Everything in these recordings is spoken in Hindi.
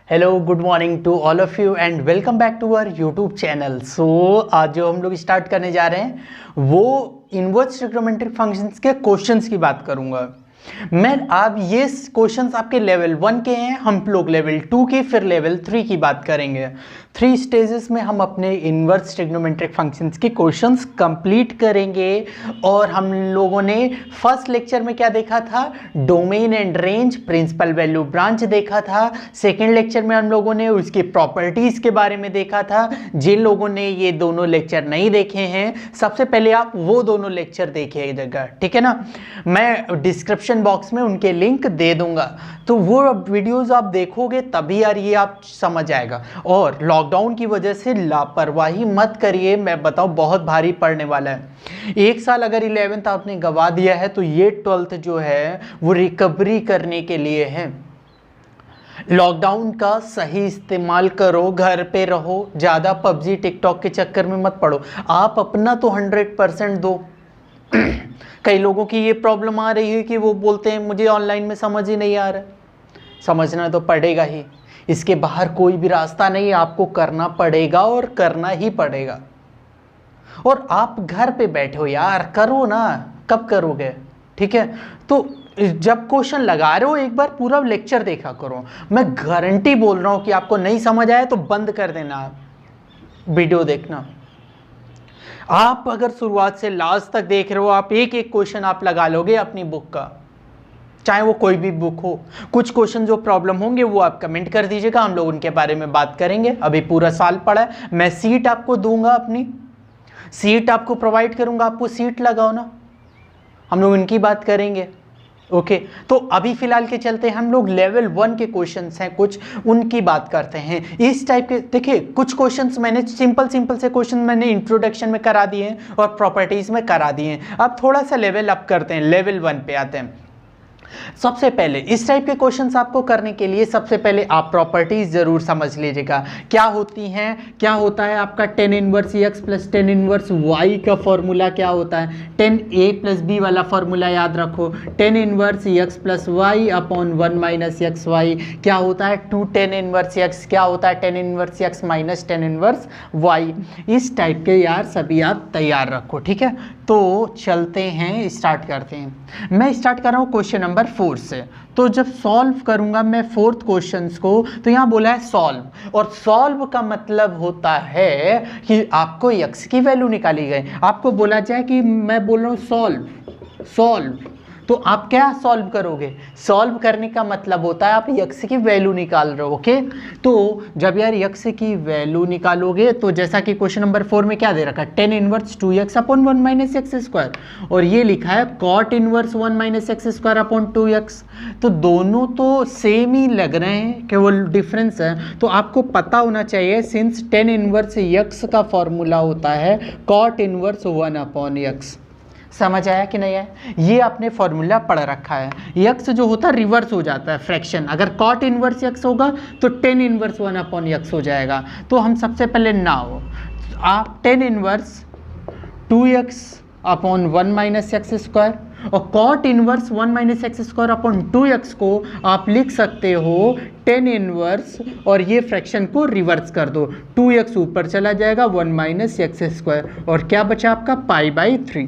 Hello good morning to all of you and welcome back to our YouTube channel. आज जो हम लोग स्टार्ट करने जा रहे हैं वो इनवर्स ट्रिग्नोमेट्रिक फंक्शंस के क्वेश्चंस की बात करूंगा मैं। आप ये क्वेश्चंस आपके लेवल 1 के हैं, हम लोग लेवल 2 की फिर लेवल 3 की बात करेंगे। 3 स्टेजेस में हम अपने इनवर्स ट्रिग्नोमेट्रिक फंक्शंस के क्वेश्चंस कंप्लीट करेंगे। और हम लोगों ने फर्स्ट लेक्चर में क्या देखा था, domain and range, principal value branch देखा था। सेकेंड लेक्चर में हम लोगों ने उसकी प्रॉपर्टीज के बारे में देखा था। जिन लोगों ने ये दोनों लेक्चर नहीं देखे हैं सबसे पहले आप वो दोनों लेक्चर देखिएगा, ठीक है ना। मैं डिस्क्रिप्शन बॉक्स में उनके लिंक दे दूंगा, तो वो वीडियोस आप देखोगे तभी यार ये आप समझ आएगा। और लॉकडाउन की वजह से लापरवाही मत करिए, मैं बताऊं बहुत भारी पड़ने वाला है। एक साल अगर 11th आपने गवा दिया है तो ये 12th जो है वो रिकवरी करने के लिए है। लॉकडाउन का सही इस्तेमाल करो, घर पे रहो, ज़्यादा पबजी टिकटॉक के चक्कर में मत पड़ो। आप अपना तो 100% दो। कई लोगों की ये प्रॉब्लम आ रही है कि वो बोलते हैं मुझे ऑनलाइन में समझ ही नहीं आ रहा। समझना तो पड़ेगा ही, इसके बाहर कोई भी रास्ता नहीं, आपको करना पड़ेगा और करना ही पड़ेगा। और आप घर पे बैठे हो यार, करो ना, कब करोगे, ठीक है। तो जब क्वेश्चन लगा रहे हो एक बार पूरा लेक्चर देखा करो। मैं गारंटी बोल रहा हूं कि आपको नहीं समझ आया तो बंद कर देना वीडियो देखना। आप अगर शुरुआत से लास्ट तक देख रहे हो, आप एक एक क्वेश्चन आप लगा लोगे अपनी बुक का, चाहे वो कोई भी बुक हो। कुछ क्वेश्चन जो प्रॉब्लम होंगे वो आप कमेंट कर दीजिएगा, हम लोग उनके बारे में बात करेंगे। अभी पूरा साल पड़ा है, मैं सीट आपको दूंगा, अपनी सीट आपको प्रोवाइड करूंगा, आपको सीट लगाओ ना, हम लोग इनकी बात करेंगे। ओके तो अभी फिलहाल के चलते हम लोग लेवल 1 के क्वेश्चंस हैं कुछ, उनकी बात करते हैं। इस टाइप के देखिए कुछ क्वेश्चंस मैंने सिंपल से क्वेश्चन मैंने इंट्रोडक्शन में करा दिए हैं और प्रॉपर्टीज में करा दिए हैं। अब थोड़ा सा लेवल अप करते हैं, लेवल 1 पे आते हैं। सबसे पहले इस टाइप के क्वेश्चंस आपको करने के लिए सबसे पहले आप प्रॉपर्टीज जरूर समझ लीजिएगा क्या होती हैं। क्या होता है आपका tan inverse x plus tan inverse y का फॉर्मूला क्या होता है। tan a प्लस b वाला फॉर्मूला याद रखो। tan inverse x plus y upon 1 minus x y क्या होता है 2 tan इनवर्स x, क्या होता है tan inverse x minus tan inverse y। इस टाइप के यार सभी आप तैयार रखो, ठीक है। तो चलते हैं, स्टार्ट करते हैं। मैं स्टार्ट कर रहा हूँ क्वेश्चन नंबर 4 से। तो जब सॉल्व करूंगा मैं 4th क्वेश्चंस को, तो यहाँ बोला है सॉल्व, और सॉल्व का मतलब होता है कि आपको x की वैल्यू निकाली गई। आपको बोला जाए कि मैं बोल रहा हूँ सॉल्व, तो आप क्या सॉल्व करोगे। सॉल्व करने का मतलब होता है आप x की वैल्यू निकाल रहे हो। ओके तो जब यार x की वैल्यू निकालोगे तो जैसा कि क्वेश्चन नंबर 4 में क्या दे रखा है, tan inverse 2x upon 1 minus x square, और ये लिखा है cot inverse 1 minus x square upon 2x। तो दोनों तो सेम ही लग रहे हैं, केवल डिफरेंस है। तो आपको पता होना चाहिए सिंस tan इनवर्स x का फॉर्मूला होता है cot इनवर्स 1 अपॉन x। समझ आया कि नहीं आया, ये आपने फॉर्मूला पढ़ रखा है। x जो होता है रिवर्स हो जाता है फ्रैक्शन, अगर cot इनवर्स x होगा तो tan इनवर्स 1 अपॉन x हो जाएगा। तो हम सबसे पहले नाउ आप tan inverse 2x upon 1 minus x square और cot inverse 1 minus x square upon 2x को आप लिख सकते हो tan इनवर्स, और ये फ्रैक्शन को रिवर्स कर दो, 2x ऊपर चला जाएगा 1 माइनस एक्स स्क्वायर, और क्या बचा आपका π/3।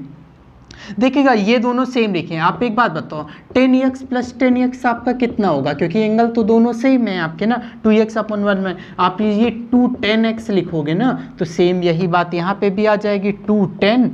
देखिएगा ये दोनों सेम लिखे हैं। आप एक बात बताओ tan x plus tan x आपका कितना होगा, क्योंकि एंगल तो दोनों सेम है आपके ना, 2x अपॉन 1 में आप ये 2 tan x लिखोगे ना, तो सेम यही बात यहाँ पे भी आ जाएगी, 2 tan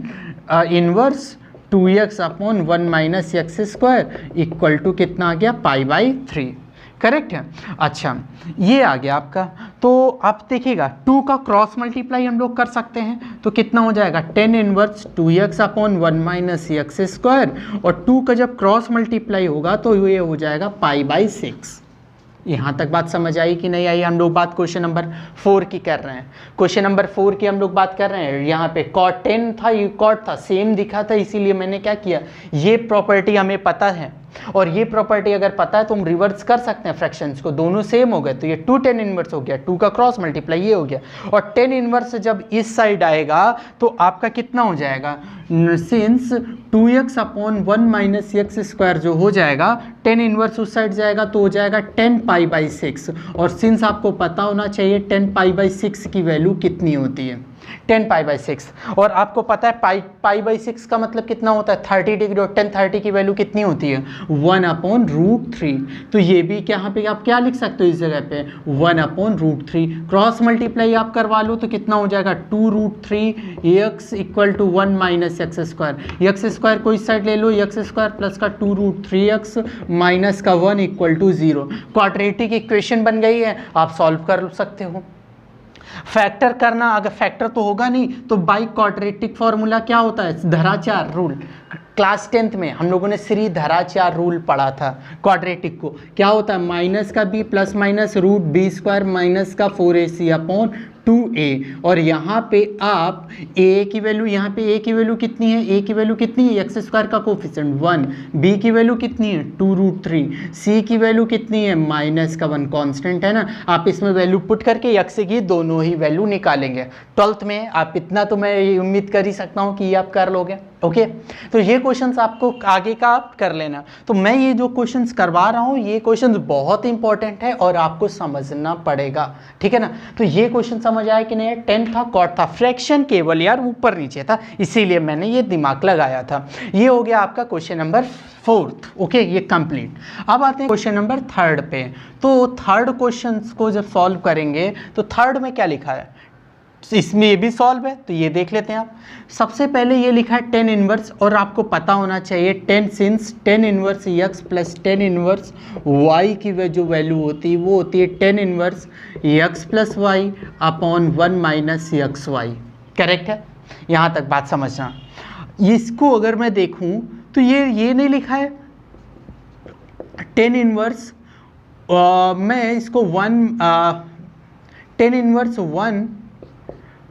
inverse 2x upon 1 minus x square equal to कितना आ गया π/3। करेक्ट है। अच्छा ये आ गया आपका। तो आप देखिएगा 2 का क्रॉस मल्टीप्लाई हम लोग कर सकते हैं, तो कितना हो जाएगा tan inverse 2x upon 1 minus x square, और 2 का जब क्रॉस मल्टीप्लाई होगा तो ये हो जाएगा π/6। यहाँ तक बात समझ आई कि नहीं आई। हम लोग बात क्वेश्चन नंबर 4 की कर रहे हैं। क्वेश्चन नंबर 4 की हम लोग बात कर रहे हैं। यहाँ पे cot 10 था, ये cot था, सेम दिखा था, इसीलिए मैंने क्या किया, ये प्रॉपर्टी हमें पता है और ये प्रॉपर्टी अगर पता है तो हम रिवर्स कर सकते हैं फ्रैक्शंस को, दोनों सेम हो गए तो ये 2 tan इनवर्स हो गया, 2 का क्रॉस मल्टीप्लाई ये हो गया, और tan इनवर्स जब इस साइड आएगा तो आपका कितना हो जाएगा, since 2x upon 1 minus x square जो हो जाएगा, tan इनवर्स उस साइड जाएगा तो हो जाएगा 10 पाई बाई 6, और सिंस आपको पता होना चाहिए 10 पाई बाई 6 की वैल्यू कितनी होती है, 10 पाई बाई 6, और आपको पता है पाई बाई 6 का मतलब कितना होता है 30 डिग्री, और 10 30 की वैल्यू कितनी होती है 1 अपॉन रूट 3, तो ये भी यहाँ पे आप क्या लिख सकते हो इस जगह पे 1 अपॉन रूट 3, क्रॉस मल्टीप्लाई आप करवा लो तो कितना हो जाएगा 2 root 3 x equal to 1 minus x square, x square को इस साइड ले लो, एक्स स्क्वायर प्लस का 2 रूट 3 एक्स माइनस का 1 इक्वल टू 0, क्वाड्रेटिक इक्वेशन बन गई है, आप सॉल्व कर सकते हो। फैक्टर करना, अगर फैक्टर तो होगा नहीं तो बाई क्वाड्रेटिक फॉर्मूला क्या होता है, धराचार रूल, क्लास 10th में हम लोगों ने श्री धराचार रूल पढ़ा था, क्वाड्रेटिक को क्या होता है माइनस का b plus minus root b square minus का 4ac अपॉन 2a, और यहाँ पे आप a की वैल्यू, यहाँ पे a की वैल्यू कितनी है, a की वैल्यू कितनी है एक्स स्क्वायर का कोफिशिएंट 1, b की वैल्यू कितनी है 2 रूट 3, c की वैल्यू कितनी है माइनस का 1 कांस्टेंट है ना, आप इसमें वैल्यू पुट करके एक्स की दोनों ही वैल्यू निकालेंगे। 12th में आप इतना तो मैं उम्मीद कर ही सकता हूँ कि ये आप कर लोगे। ओके तो ये क्वेश्चंस आपको आगे का आप कर लेना, तो मैं ये जो क्वेश्चंस करवा रहा हूँ ये क्वेश्चंस बहुत इंपॉर्टेंट है और आपको समझना पड़ेगा, ठीक है ना। तो ये क्वेश्चन समझ आया कि नहीं, 10 था, कॉट था, फ्रैक्शन केवल यार ऊपर नीचे था इसीलिए मैंने ये दिमाग लगाया था। ये हो गया आपका क्वेश्चन नंबर 4th, ओके ये कंप्लीट। अब आते हैं क्वेश्चन नंबर 3rd पे। तो थर्ड क्वेश्चन को जब सॉल्व करेंगे तो थर्ड में क्या लिखा है, इसमें ये भी सॉल्व है तो ये देख लेते हैं आप। सबसे पहले ये लिखा है tan इनवर्स, और आपको पता होना चाहिए tan since tan inverse x plus tan inverse y की जो वैल्यू होती है वो होती है tan inverse x plus y upon 1 minus x y, correct है। यहाँ तक बात समझना। इसको अगर मैं देखूँ तो ये नहीं लिखा है tan इनवर्स, मैं इसको tan inverse 1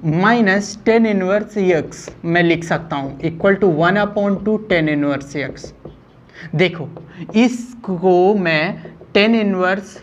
minus tan inverse x मैं लिख सकता हूँ equal to 1 upon 2 tan inverse x। देखो इसको मैं tan inverse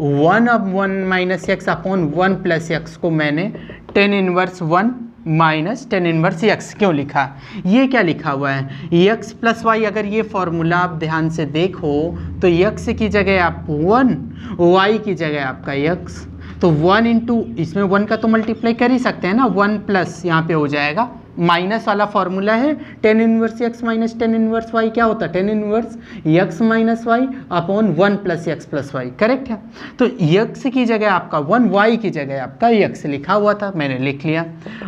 1 minus x upon 1 plus x को मैंने tan inverse 1 minus tan inverse x क्यों लिखा, ये क्या लिखा हुआ है x प्लस वाई। अगर ये फॉर्मूला आप ध्यान से देखो तो x की जगह आप 1, y की जगह आपका x, तो 1 इंटू इसमें 1 का तो मल्टीप्लाई कर ही सकते हैं ना, 1 प्लस यहाँ पे हो जाएगा माइनस वाला फॉर्मूला है tan inverse x minus tan inverse y क्या होता है tan inverse x minus y upon 1 plus x plus y, correct है। तो x की जगह आपका 1, y की जगह आपका x लिखा हुआ था, मैंने लिख लिया।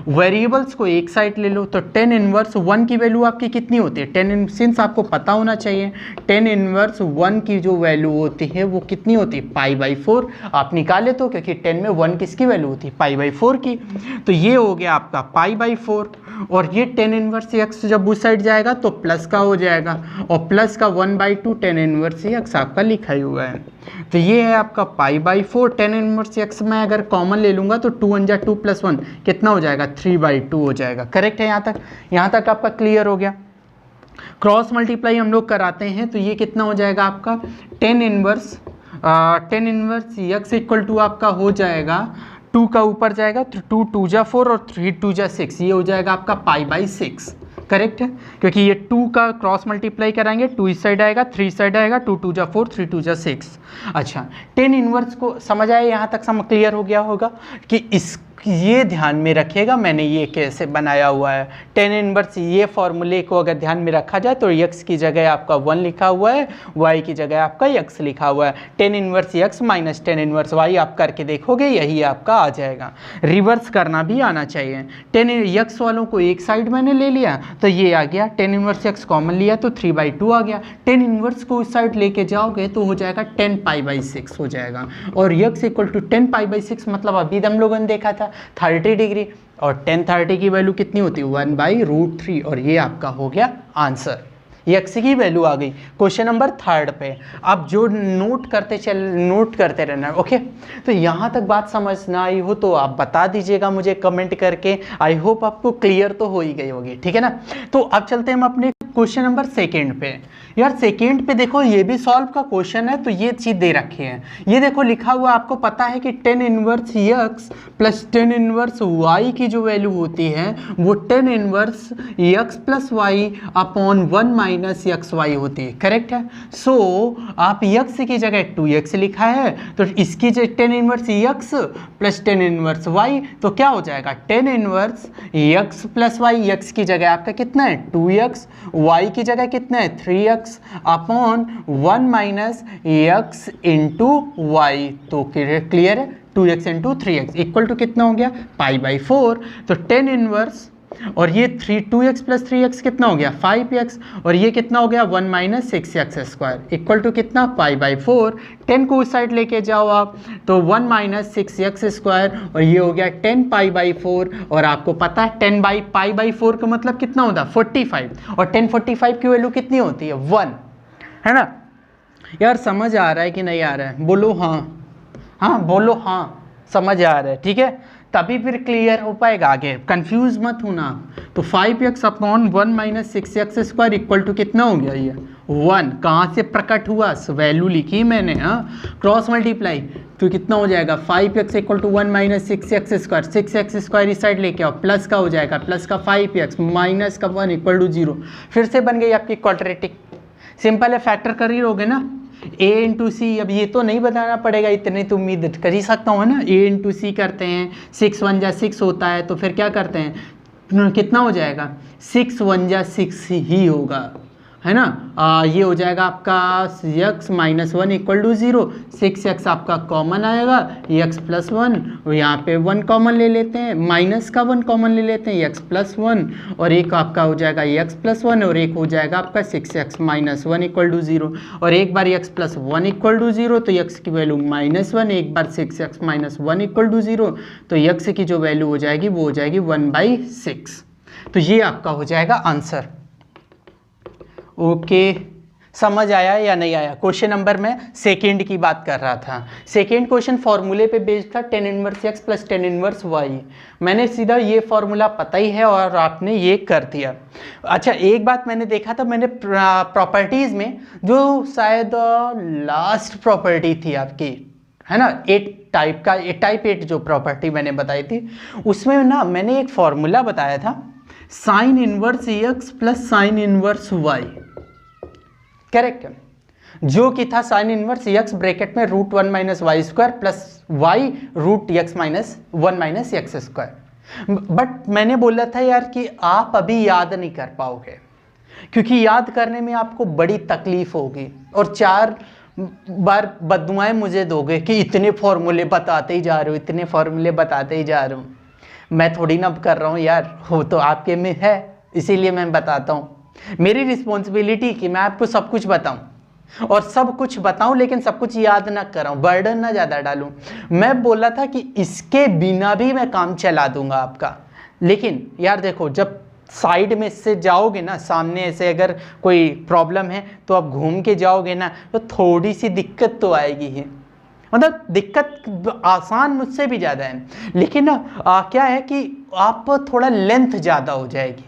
वेरिएबल्स को एक साइड ले लो तो tan इनवर्स 1 की वैल्यू आपकी कितनी होती है, सिंस आपको पता होना चाहिए tan इनवर्स 1 की जो वैल्यू होती है वो कितनी होती है π/4, आप निकाले तो क्योंकि 10 में 1 किसकी वैल्यू होती है π/4 की, तो ये हो गया आपका π/4, और ये tan इनवर्स x जब उस साइड जाएगा तो प्लस का हो जाएगा, और प्लस का 1/2 tan इनवर्स x आपका लिखा ही हुआ है। तो ये है आपका π/4 tan इनवर्स x, मैं अगर कॉमन ले लूँगा तो 2 1 2 प्लस 1 कितना हो जाएगा 3/2 हो जाएगा, करेक्ट है। यहाँ तक आपका क्लियर हो गया। क्रॉस मल्टीप्लाई हम लोग कराते हैं तो ये कितना हो जाएगा आपका tan inverse x equal to आपका हो जाएगा 2 का ऊपर जाएगा तो 2 2 जा 4 और 3 2 जा 6, ये हो जाएगा आपका π/6, करेक्ट है। क्योंकि ये 2 का क्रॉस मल्टीप्लाई कराएंगे 2 इस साइड आएगा 3 साइड आएगा, 2 2 जा 4 3 2 जा 6। अच्छा tan इनवर्स को समझ आया, यहाँ तक सब क्लियर हो गया होगा कि ये ध्यान में रखिएगा मैंने ये कैसे बनाया हुआ है। tan इनवर्स ये फॉर्मूले को अगर ध्यान में रखा जाए तो x की जगह आपका 1 लिखा हुआ है, y की जगह आपका x लिखा हुआ है। tan inverse x minus tan inverse y आप करके देखोगे यही आपका आ जाएगा। रिवर्स करना भी आना चाहिए। tan x वालों को एक साइड मैंने ले लिया तो ये आ गया, tan इनवर्स x कॉमन लिया तो 3/2 आ गया। tan इनवर्स को उस साइड लेके जाओगे तो हो जाएगा 10 π/6 हो जाएगा, और x इक्वल टू 10 π/6 मतलब अभी हम लोगों ने देखा था 30 डिग्री, और tan 30 की वैल्यू कितनी होती है 1/√3, और ये आपका हो गया आंसर। x की वैल्यू आ गई क्वेश्चन नंबर 3rd पे। आप जो नोट करते रहना, ओके। तो यहाँ तक बात समझना आई हो तो आप बता दीजिएगा मुझे कमेंट करके, आई होप आपको क्लियर तो हो ही गई होगी, ठीक है ना। तो अब चलते हैं हम अपने क्वेश्चन नंबर सेकेंड पे। यार सेकेंड पे देखो, ये भी सॉल्व का क्वेश्चन है, तो ये चीज़ दे रखी है। ये देखो लिखा हुआ, आपको पता है कि tan inverse x plus tan inverse y की जो वैल्यू होती है वो tan inverse x plus y upon 1 minus x y होती है, करेक्ट है। सो आप x की जगह 2x लिखा है, तो इसकी जगह tan inverse x plus tan inverse y, तो क्या हो जाएगा tan inverse x plus y, x की जगह आपका कितना है 2x, y की जगह कितना है 3x upon 1 minus x into y. तो क्लियर है, 2x into 3x equal to कितना हो गया π/4। तो tan इनवर्स, और ये 2x प्लस 3x कितना हो गया 5x, और ये कितना हो गया 1 minus 6x square equal to कितना π/4। 10 को उस साइड लेके जाओ आप, तो 1 माइनस 6x स्क्वायर, और ये हो गया 10 π/4। और आपको पता है 10 π/4 का मतलब कितना होता है 45, और 10 45 की वैल्यू कितनी होती है 1, है ना। यार समझ आ रहा है कि नहीं आ रहा है, बोलो हाँ, हाँ बोलो हाँ, समझ आ रहा है, ठीक है, तभी फिर क्लियर हो पाएगा आगे, कंफ्यूज मत होना। तो 5x upon 1 minus 6x square equal to कितना हो गया ये 1, कहाँ से प्रकट हुआ, वैल्यू लिखी मैंने, हाँ क्रॉस मल्टीप्लाई, तो कितना हो जाएगा 5x equal to 1 minus 6x square, 6x square इस साइड लेके आओ, प्लस का हो जाएगा, प्लस का 5x माइनस का 1 इक्वल टू 0, फिर से बन गई आपकी क्वाड्रेटिक। सिंपल है, फैक्टर कर ही रहोगे ना, a इंटू सी, अब ये तो नहीं बताना पड़ेगा, इतने तो उम्मीद कर ही सकता हूँ ना, a इंटू सी करते हैं, 6 1 जा 6 होता है, तो फिर क्या करते हैं, कितना हो जाएगा 6 1 जा 6 ही होगा, है ना। ये हो जाएगा आपका x minus 1 equal to 0, 6x आपका कॉमन आएगा, x प्लस 1, और यहाँ पे 1 कॉमन ले लेते हैं, माइनस का 1 कॉमन ले लेते हैं, x प्लस 1, और एक आपका हो जाएगा x प्लस 1, और एक हो जाएगा आपका 6x माइनस 1 इक्वल टू 0, और एक बार x प्लस 1 इक्वल टू 0, तो x की वैल्यू माइनस 1, एक बार 6x माइनस 1 इक्वल टू 0, तो x की जो वैल्यू हो जाएगी वो हो जाएगी 1/6। तो ये आपका हो जाएगा आंसर। ओके समझ आया या नहीं आया। क्वेश्चन नंबर में सेकेंड की बात कर रहा था। सेकेंड क्वेश्चन फॉर्मूले पे बेस्ड था, tan inverse x plus tan inverse y। मैंने सीधा ये फॉर्मूला पता ही है और आपने ये कर दिया। अच्छा एक बात मैंने देखा था, मैंने प्रॉपर्टीज़ में जो शायद लास्ट प्रॉपर्टी थी आपकी, है ना, 8 टाइप का, टाइप 8 जो प्रॉपर्टी मैंने बताई थी, उसमें ना मैंने एक फॉर्मूला बताया था sign inverse x plus sine inverse y, correct है, जो कि था साइन इनवर्स x ब्रैकेट में √1 minus y square plus y √x minus 1 minus x square. But मैंने बोला था यार कि आप अभी याद नहीं कर पाओगे, क्योंकि याद करने में आपको बड़ी तकलीफ होगी, और 4 बार बददुआएं मुझे दोगे कि इतने फॉर्मूले बताते ही जा रहे हो, इतने फॉर्मूले बताते ही जा रहे हो। मैं थोड़ी ना कर रहा हूँ यार, हो तो आपके में है, इसीलिए मैं बताता हूँ। मेरी रिस्पॉन्सिबिलिटी कि मैं आपको सब कुछ बताऊं, और सब कुछ बताऊं लेकिन सब कुछ याद ना कराऊं, बर्डन ना ज़्यादा डालूं। मैं बोला था कि इसके बिना भी मैं काम चला दूंगा आपका, लेकिन यार देखो जब साइड में से जाओगे ना, सामने से अगर कोई प्रॉब्लम है तो आप घूम के जाओगे ना, तो थोड़ी सी दिक्कत तो आएगी ही, मतलब दिक्कत आसान मुझसे भी ज़्यादा है, लेकिन ना क्या है कि आप थोड़ा लेंथ ज़्यादा हो जाएगी,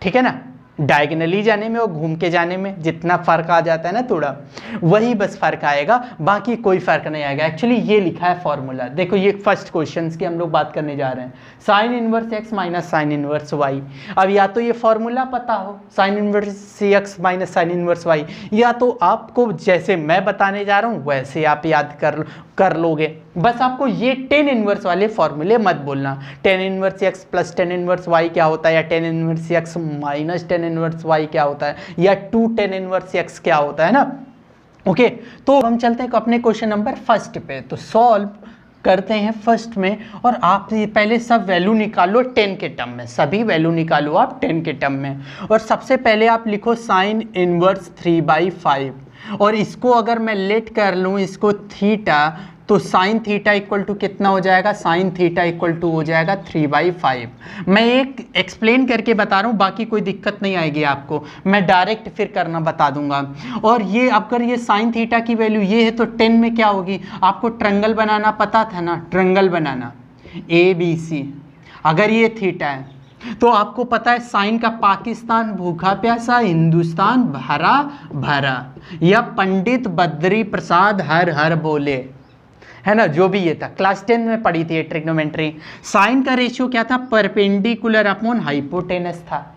ठीक है ना, डायगनली जाने में और घूम के जाने में जितना फ़र्क आ जाता है ना थोड़ा, वही बस फ़र्क आएगा, बाकी कोई फ़र्क नहीं आएगा। एक्चुअली ये लिखा है फॉर्मूला, देखो ये फर्स्ट क्वेश्चन की हम लोग बात करने जा रहे हैं, sign inverse x minus sine inverse y। अब या तो ये फॉर्मूला पता हो sign inverse x minus sine inverse y, या तो आपको जैसे मैं बताने जा रहा हूँ वैसे आप याद कर लोगे। बस आपको ये tan इनवर्स वाले फॉर्मूले मत बोलना, tan inverse x plus tan inverse y क्या होता है, या tan inverse x minus tan inverse y क्या होता है, या 2 tan इनवर्स x क्या होता है ना। ओके तो हम चलते हैं अपने क्वेश्चन नंबर फर्स्ट पे, तो सॉल्व करते हैं फर्स्ट में, और आप पहले सब वैल्यू निकालो 10 के टर्म में, सभी वैल्यू निकालो आप 10 के टर्म में। और सबसे पहले आप लिखो साइन इनवर्स 3/5, और इसको अगर मैं लेट कर लूँ इसको थीटा, तो साइन थीटा इक्वल टू कितना हो जाएगा, साइन थीटा इक्वल टू हो जाएगा 3/5। मैं एक एक्सप्लेन करके बता रहा हूँ, बाकी कोई दिक्कत नहीं आएगी आपको, मैं डायरेक्ट फिर करना बता दूंगा। और ये अगर ये साइन थीटा की वैल्यू ये है तो 10 में क्या होगी, आपको ट्रायंगल बनाना पता था ना, ट्रायंगल बनाना ABC, अगर ये थीटा है तो आपको पता है साइन का पाकिस्तान भूखा प्यासा, हिंदुस्तान भरा भरा, या पंडित बद्री प्रसाद हर हर बोले, है ना, जो भी ये था, क्लास 10 में पढ़ी थी ट्रिग्नोमेट्री। साइन का रेशियो क्या था, परपेंडिकुलर अपॉन हाइपोटेनस था।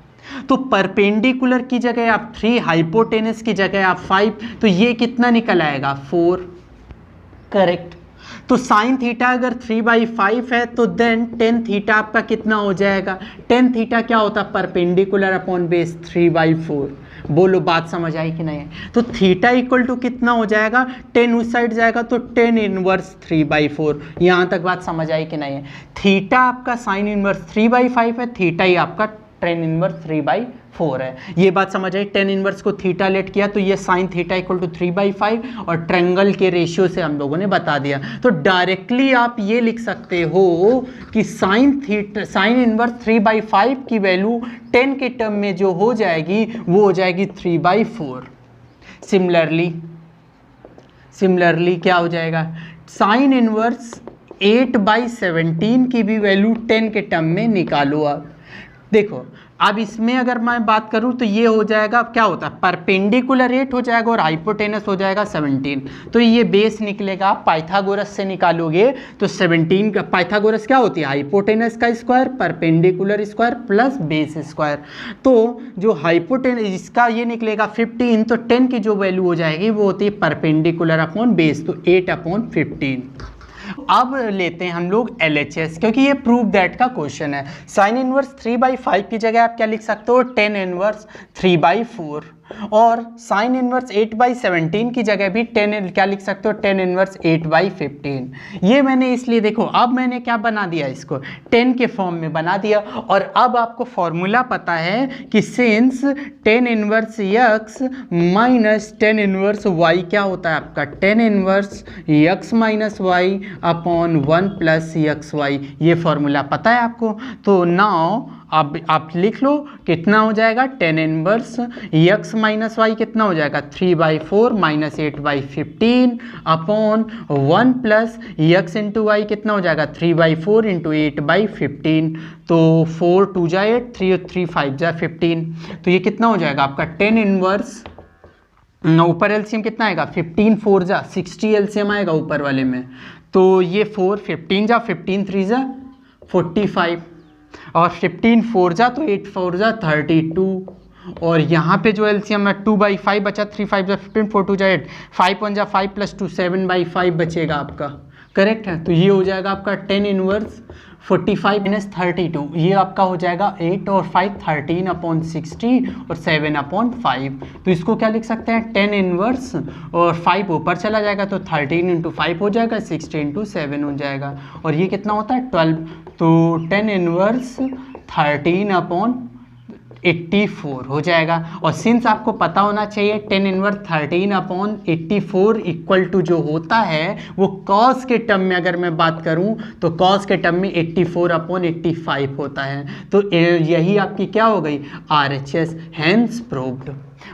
तो परपेंडिकुलर की जगह आप 3, हाइपोटेनस की जगह आप 5, तो ये कितना निकल आएगा 4, करेक्ट। तो साइन थीटा अगर 3/5 है तो देन टेन थीटा आपका कितना हो जाएगा, टेन थीटा क्या होता है, परपेंडिकुलर अपॉन बेस 3/4। बोलो बात समझ आई कि नहीं है। तो थीटा इक्वल टू कितना हो जाएगा, 10 उस साइड जाएगा तो 10 इनवर्स 3/4। यहाँ तक बात समझ आई कि नहीं है। थीटा आपका साइन इनवर्स 3/5 है, थीटा ही आपका टेन इनवर्स 3/4 है। ये बात समझ आई। टेन इनवर्स को थीटा लेट किया तो ये साइन थीटा इक्वल टू 3/5 और ट्रायंगल के रेशियो से हम लोगों ने बता दिया। तो डायरेक्टली आप ये लिख सकते हो कि साइन इनवर्स 3/5 की वैल्यू 10 के टर्म में जो हो जाएगी वो हो जाएगी 3/4। सिमिलरली क्या हो जाएगा, साइन इनवर्स 8/17 की भी वैल्यू 10 के टर्म में निकालो। आप देखो, अब इसमें अगर मैं बात करूं तो ये हो जाएगा, क्या होता है, परपेंडिकुलर 8 हो जाएगा और हाइपोटेनस हो जाएगा 17। तो ये बेस निकलेगा, पाइथागोरस से निकालोगे तो 17 का पाइथागोरस क्या होती है, हाइपोटेनस का square, perpendicular square plus base square. तो जो हाइपोटेनस इसका ये निकलेगा 15, तो 10 की जो वैल्यू हो जाएगी वो होती है परपेंडिकुलर अपॉन बेस, तो 8/15। अब लेते हैं हम लोग LHS, क्योंकि ये प्रूव दैट का क्वेश्चन है। साइन इनवर्स 3/5 की जगह आप क्या लिख सकते हो, टेन इनवर्स 3/4, और साइन इनवर्स 8/17 की जगह भी क्या लिख सकते हो, टेन इनवर्स 8/15। ये मैंने इसलिए, देखो अब मैंने क्या बना दिया, इसको 10 के फॉर्म में बना दिया। और अब आपको फॉर्मूला पता है कि since tan inverse x minus tan inverse y क्या होता है आपका, tan inverse x minus y upon 1 plus XY। ये फॉर्मूला पता है आपको। तो नाउ अब आप लिख लो कितना हो जाएगा, tan inverse x minus y कितना हो जाएगा, 3/4 minus 8/15 upon 1 plus x into y कितना हो जाएगा, 3/4 इंटू 8/15। तो 4 2 जा 8, 3 3 5 जा 15। तो ये कितना हो जाएगा आपका टेन इनवर्स, ऊपर एलसीएम कितना आएगा, 15 4 जा 60 एलसीएम आएगा ऊपर वाले में। तो ये 4 15 जा 15 3 जा 45, और 15 4 जा तो 8 4 जा 32, और यहाँ पे जो एलसीएम है 2/5 बचा, 3 5 जा 15, 4 2 जा 8, 5 1 जा 5 प्लस 2 7/5 बचेगा आपका, करेक्ट है। तो ये हो जाएगा आपका टेन इनवर्स 45 माइनस 32, ये आपका हो जाएगा 8 और 5 13/60 और 7/5। तो इसको क्या लिख सकते हैं, टेन इनवर्स, और 5 ऊपर चला जाएगा तो 13 इंटू 5 हो जाएगा, 60 इंटू 7 हो जाएगा, और ये कितना होता है 12। तो टेन इनवर्स 13/84 हो जाएगा। और सिंस आपको पता होना चाहिए टेन इनवर्स 13/84 इक्वल टू जो होता है वो कॉस के टर्म में अगर मैं बात करूं तो कॉस के टर्म में 84/85 होता है। तो यही आपकी क्या हो गई, RHS, हैंस प्रूव्ड।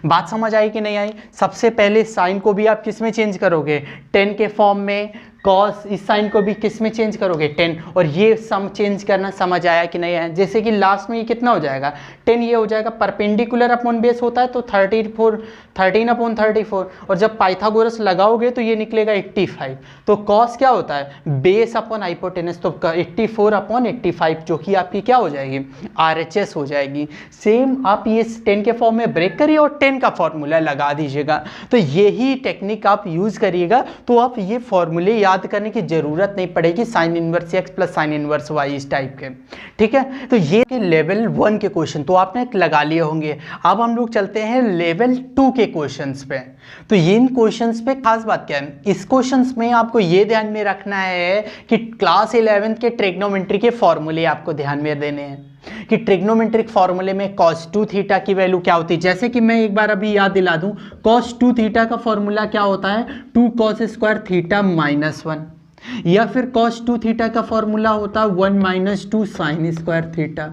बात समझ आई कि नहीं आई। सबसे पहले साइन को भी आप किस में चेंज करोगे, 10 के फॉर्म में, कॉस इस साइन को भी किस में चेंज करोगे, 10। और ये सम चेंज करना समझ आया कि नहीं है। जैसे कि लास्ट में ये कितना हो जाएगा, 10 ये हो जाएगा, परपेंडिकुलर अपॉन बेस होता है तो 13/34, और जब पाइथागोरस लगाओगे तो ये निकलेगा 85। तो कॉस क्या होता है, बेस अपॉन हाइपोटेनस, तो 84/85 जो कि आपकी क्या हो जाएगी, RHS हो जाएगी। सेम आप ये 10 के फॉर्म में ब्रेक करिए और 10 का फॉर्मूला लगा दीजिएगा। तो यही टेक्निक आप यूज करिएगा तो आप ये फॉर्मूले याद करने की जरूरत नहीं पड़ेगी, sign inverse x plus sine inverse y इस टाइप के, ठीक है। तो ये लेवल 1 के क्वेश्चन तो आपने लगा लिए होंगे। अब हम लोग चलते हैं लेवल 2 के क्वेश्चंस पे। तो इन क्वेश्चंस पे खास बात क्या है, इस क्वेश्चंस में आपको ये ध्यान में रखना है कि क्लास 11 के ट्रिग्नोमेट्री के फॉर्मूले आपको ध्यान में देने हैं कि ट्रिग्नोमेट्रिक फॉर्मूले में cos 2 थीटा की वैल्यू क्या होती है। जैसे कि मैं एक बार अभी याद दिला दूं, cos 2 थीटा का फॉर्मूला क्या होता है, 2 cos स्क्वायर थीटा -1। या फिर cos 2 थीटा का फॉर्मूला होता है 1 माइनस 2 साइन स्क्वायर थीटा,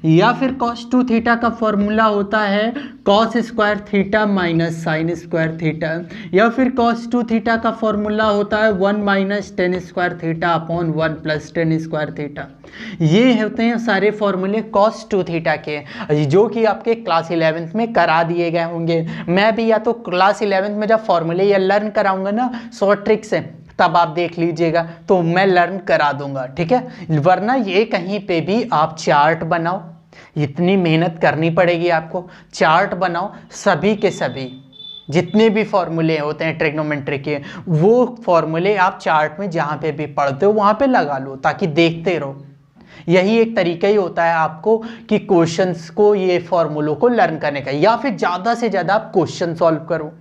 या फिर cos 2 थीटा का फॉर्मूला होता है cos square theta minus sine square theta, या फिर cos 2 थीटा का फॉर्मूला होता है 1 minus ten square theta upon 1 plus tan square theta. ये होते हैं सारे फॉर्मूले cos 2 थीटा के, जो कि आपके क्लास 11th में करा दिए गए होंगे। मैं भी या तो क्लास 11th में जब फॉर्मूले या लर्न कराऊंगा ना शॉर्ट ट्रिक से, तब आप देख लीजिएगा, तो मैं लर्न करा दूंगा, ठीक है। वरना ये कहीं पे भी आप चार्ट बनाओ, इतनी मेहनत करनी पड़ेगी आपको, चार्ट बनाओ सभी के सभी जितने भी फॉर्मूले होते हैं ट्रिग्नोमेट्री के, वो फॉर्मूले आप चार्ट में जहाँ पे भी पढ़ते हो वहाँ पे लगा लो, ताकि देखते रहो। यही एक तरीका ही होता है आपको कि क्वेश्चंस को, ये फॉर्मूलों को लर्न करने का, या फिर ज़्यादा से ज़्यादा आप क्वेश्चन सॉल्व करो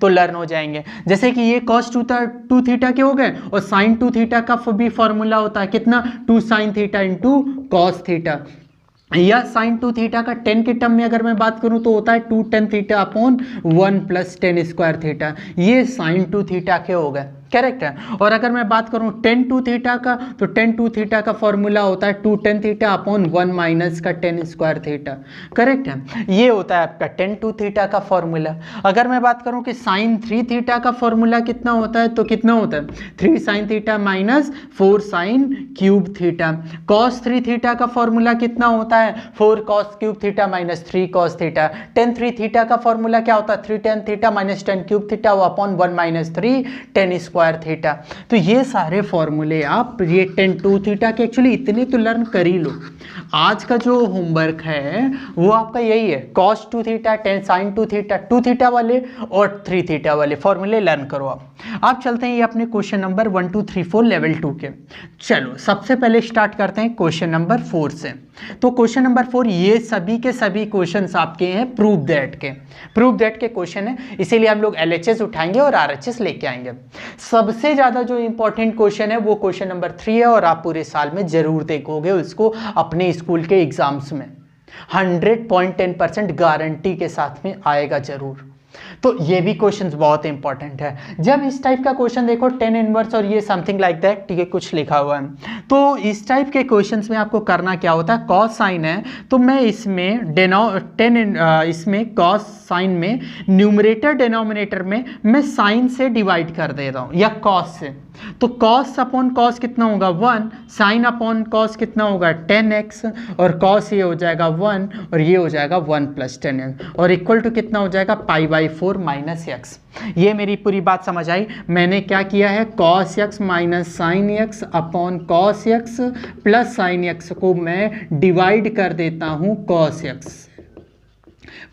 तो लर्न हो जाएंगे। जैसे कि ये cos 2 थीटा के हो गए, और sin 2 थीटा का भी फॉर्मूला होता है कितना, 2 sin theta into cos theta, या sin 2 थीटा का 10 के टर्म में अगर मैं बात करूं तो होता है 2 tan theta upon 1 plus tan square theta. ये sin 2 थीटा के हो गए, करेक्ट है। और अगर मैं बात करूं tan 2 थीटा का, तो tan 2 थीटा का फॉर्मूला होता है 2 tan थीटा अपॉन 1 माइनस का टेन स्क्वायर थीटा, करेक्ट है। ये होता है आपका tan 2 थीटा का फॉर्मूला। अगर मैं बात करूं कि sin 3 थीटा का फॉर्मूला कितना होता है, तो कितना होता है 3 sin theta minus 4 sin cube theta. cos 3 theta का फॉर्मूला कितना होता है 4 cos cube theta minus 3 cos theta. tan 3 theta का फॉर्मूला क्या होता है 3 tan थीटा minus 10 cube theta upon 1 minus 3 tan square theta. तो ये सारे फॉर्मूले आप, ये tan 2 थीटा के एक्चुअली इतने तो लर्न कर ही लो। आज का जो होमवर्क है वो आपका यही है, cos 2 theta, tan sin 2 theta, 2 theta वाले और 3 थीटा वाले फॉर्मूले लर्न करो आप चलते हैं ये अपने क्वेश्चन नंबर 1 2 3 4 लेवल 2 के। चलो सबसे पहले स्टार्ट करते हैं क्वेश्चन नंबर 4 से। तो क्वेश्चन नंबर 4, ये सभी के सभी क्वेश्चंस आपके हैं प्रूव दैट के क्वेश्चन है, इसीलिए हम लोग LHS उठाएंगे और RHS लेके आएंगे। सबसे ज्यादा जो इंपॉर्टेंट क्वेश्चन है वो क्वेश्चन नंबर 3 है, और आप पूरे साल में जरूर देखोगे उसको अपने स्कूल के एग्जाम्स में, 100.10% गारंटी के साथ में आएगा जरूर। तो ये भी क्वेश्चंस बहुत इंपॉर्टेंट है। जब इस टाइप का क्वेश्चन देखो tan इनवर्स और ये समथिंग लाइक दैट, ठीक है, कुछ लिखा हुआ है, तो इस टाइप के क्वेश्चंस में आपको करना क्या होता है, cos साइन है तो मैं इसमें इसमें cos साइन में न्यूमरेटर डिनोमिनेटर में मैं साइन से डिवाइड कर दे रहा हूँ, या cos से। तो cos अपॉन cos कितना होगा 1, साइन अपॉन cos कितना होगा 10x, और cos ये हो जाएगा 1 और ये हो जाएगा 1 प्लस 10x, और इक्वल टू कितना हो जाएगा π/4 माइनस x। ये मेरी पूरी बात समझ आई। मैंने क्या किया है, cos x minus sine x upon cos x plus sine x को मैं डिवाइड कर देता हूँ cos x।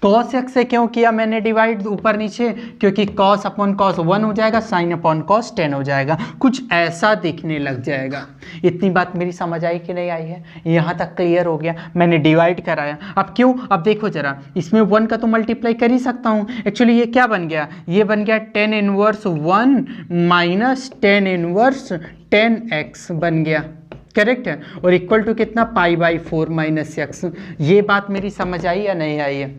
cos x से क्यों किया मैंने डिवाइड ऊपर नीचे, क्योंकि cos अपॉन cos 1 हो जाएगा, sin अपॉन cos 10 हो जाएगा, कुछ ऐसा दिखने लग जाएगा। इतनी बात मेरी समझ आई कि नहीं आई है, यहाँ तक क्लियर हो गया। मैंने डिवाइड कराया, अब क्यों, अब देखो जरा, इसमें 1 का तो मल्टीप्लाई कर ही सकता हूँ। एक्चुअली ये क्या बन गया, ये बन गया tan inverse 1 minus tan inverse 10x बन गया, करेक्ट है, और इक्वल टू कितना π/4 माइनस x। ये बात मेरी समझ आई या नहीं आई है,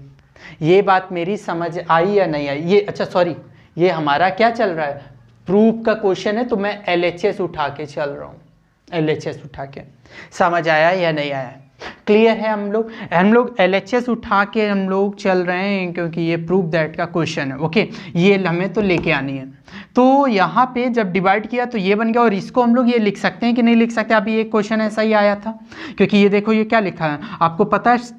ये बात मेरी समझ आई या नहीं आई। ये अच्छा सॉरी, ये हमारा क्या चल रहा है, प्रूफ का क्वेश्चन है, तो मैं LHS उठा के चल रहा हूँ, LHS उठा के। समझ आया या नहीं आया, क्लियर है। हम लोग LHS उठा के हम लोग चल रहे हैं, क्योंकि ये प्रूफ दैट का क्वेश्चन है, ओके, ये हमें तो लेके आनी है। तो यहाँ पे जब डिवाइड किया तो ये बन गया, और इसको हम लोग ये लिख सकते हैं कि नहीं लिख सकते, अभी एक क्वेश्चन ऐसा ही आया था, क्योंकि ये देखो ये क्या लिखा है, आपको पता है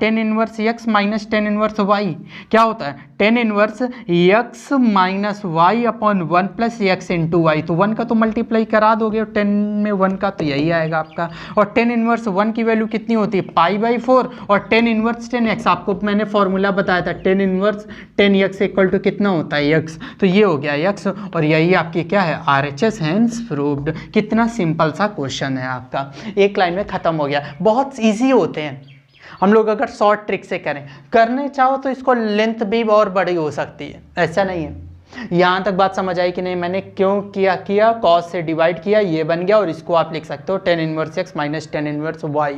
tan inverse x minus tan inverse y क्या होता है, tan inverse x minus y upon 1 plus x into y. तो 1 का तो मल्टीप्लाई करा दोगे, और 10 में 1 का तो यही आएगा आपका। और tan इनवर्स 1 की वैल्यू कितनी होती है π/4, और tan इनवर्स 10x आपको मैंने फॉर्मूला बताया था, tan inverse 10x equal to कितना होता है x, तो ये हो गया x, और यही आपकी क्या है RHS हैंस प्रूव्ड। कितना सिंपल सा क्वेश्चन है आपका, एक लाइन में खत्म हो गया। बहुत इजी होते हैं, हम लोग अगर शॉर्ट ट्रिक से करने चाहो तो इसको लेंथ भी और बड़ी हो सकती है, ऐसा नहीं है। यहाँ तक बात समझ आई कि नहीं? मैंने क्यों किया कॉस से डिवाइड किया, ये बन गया, और इसको आप लिख सकते हो tan inverse x minus tan inverse y,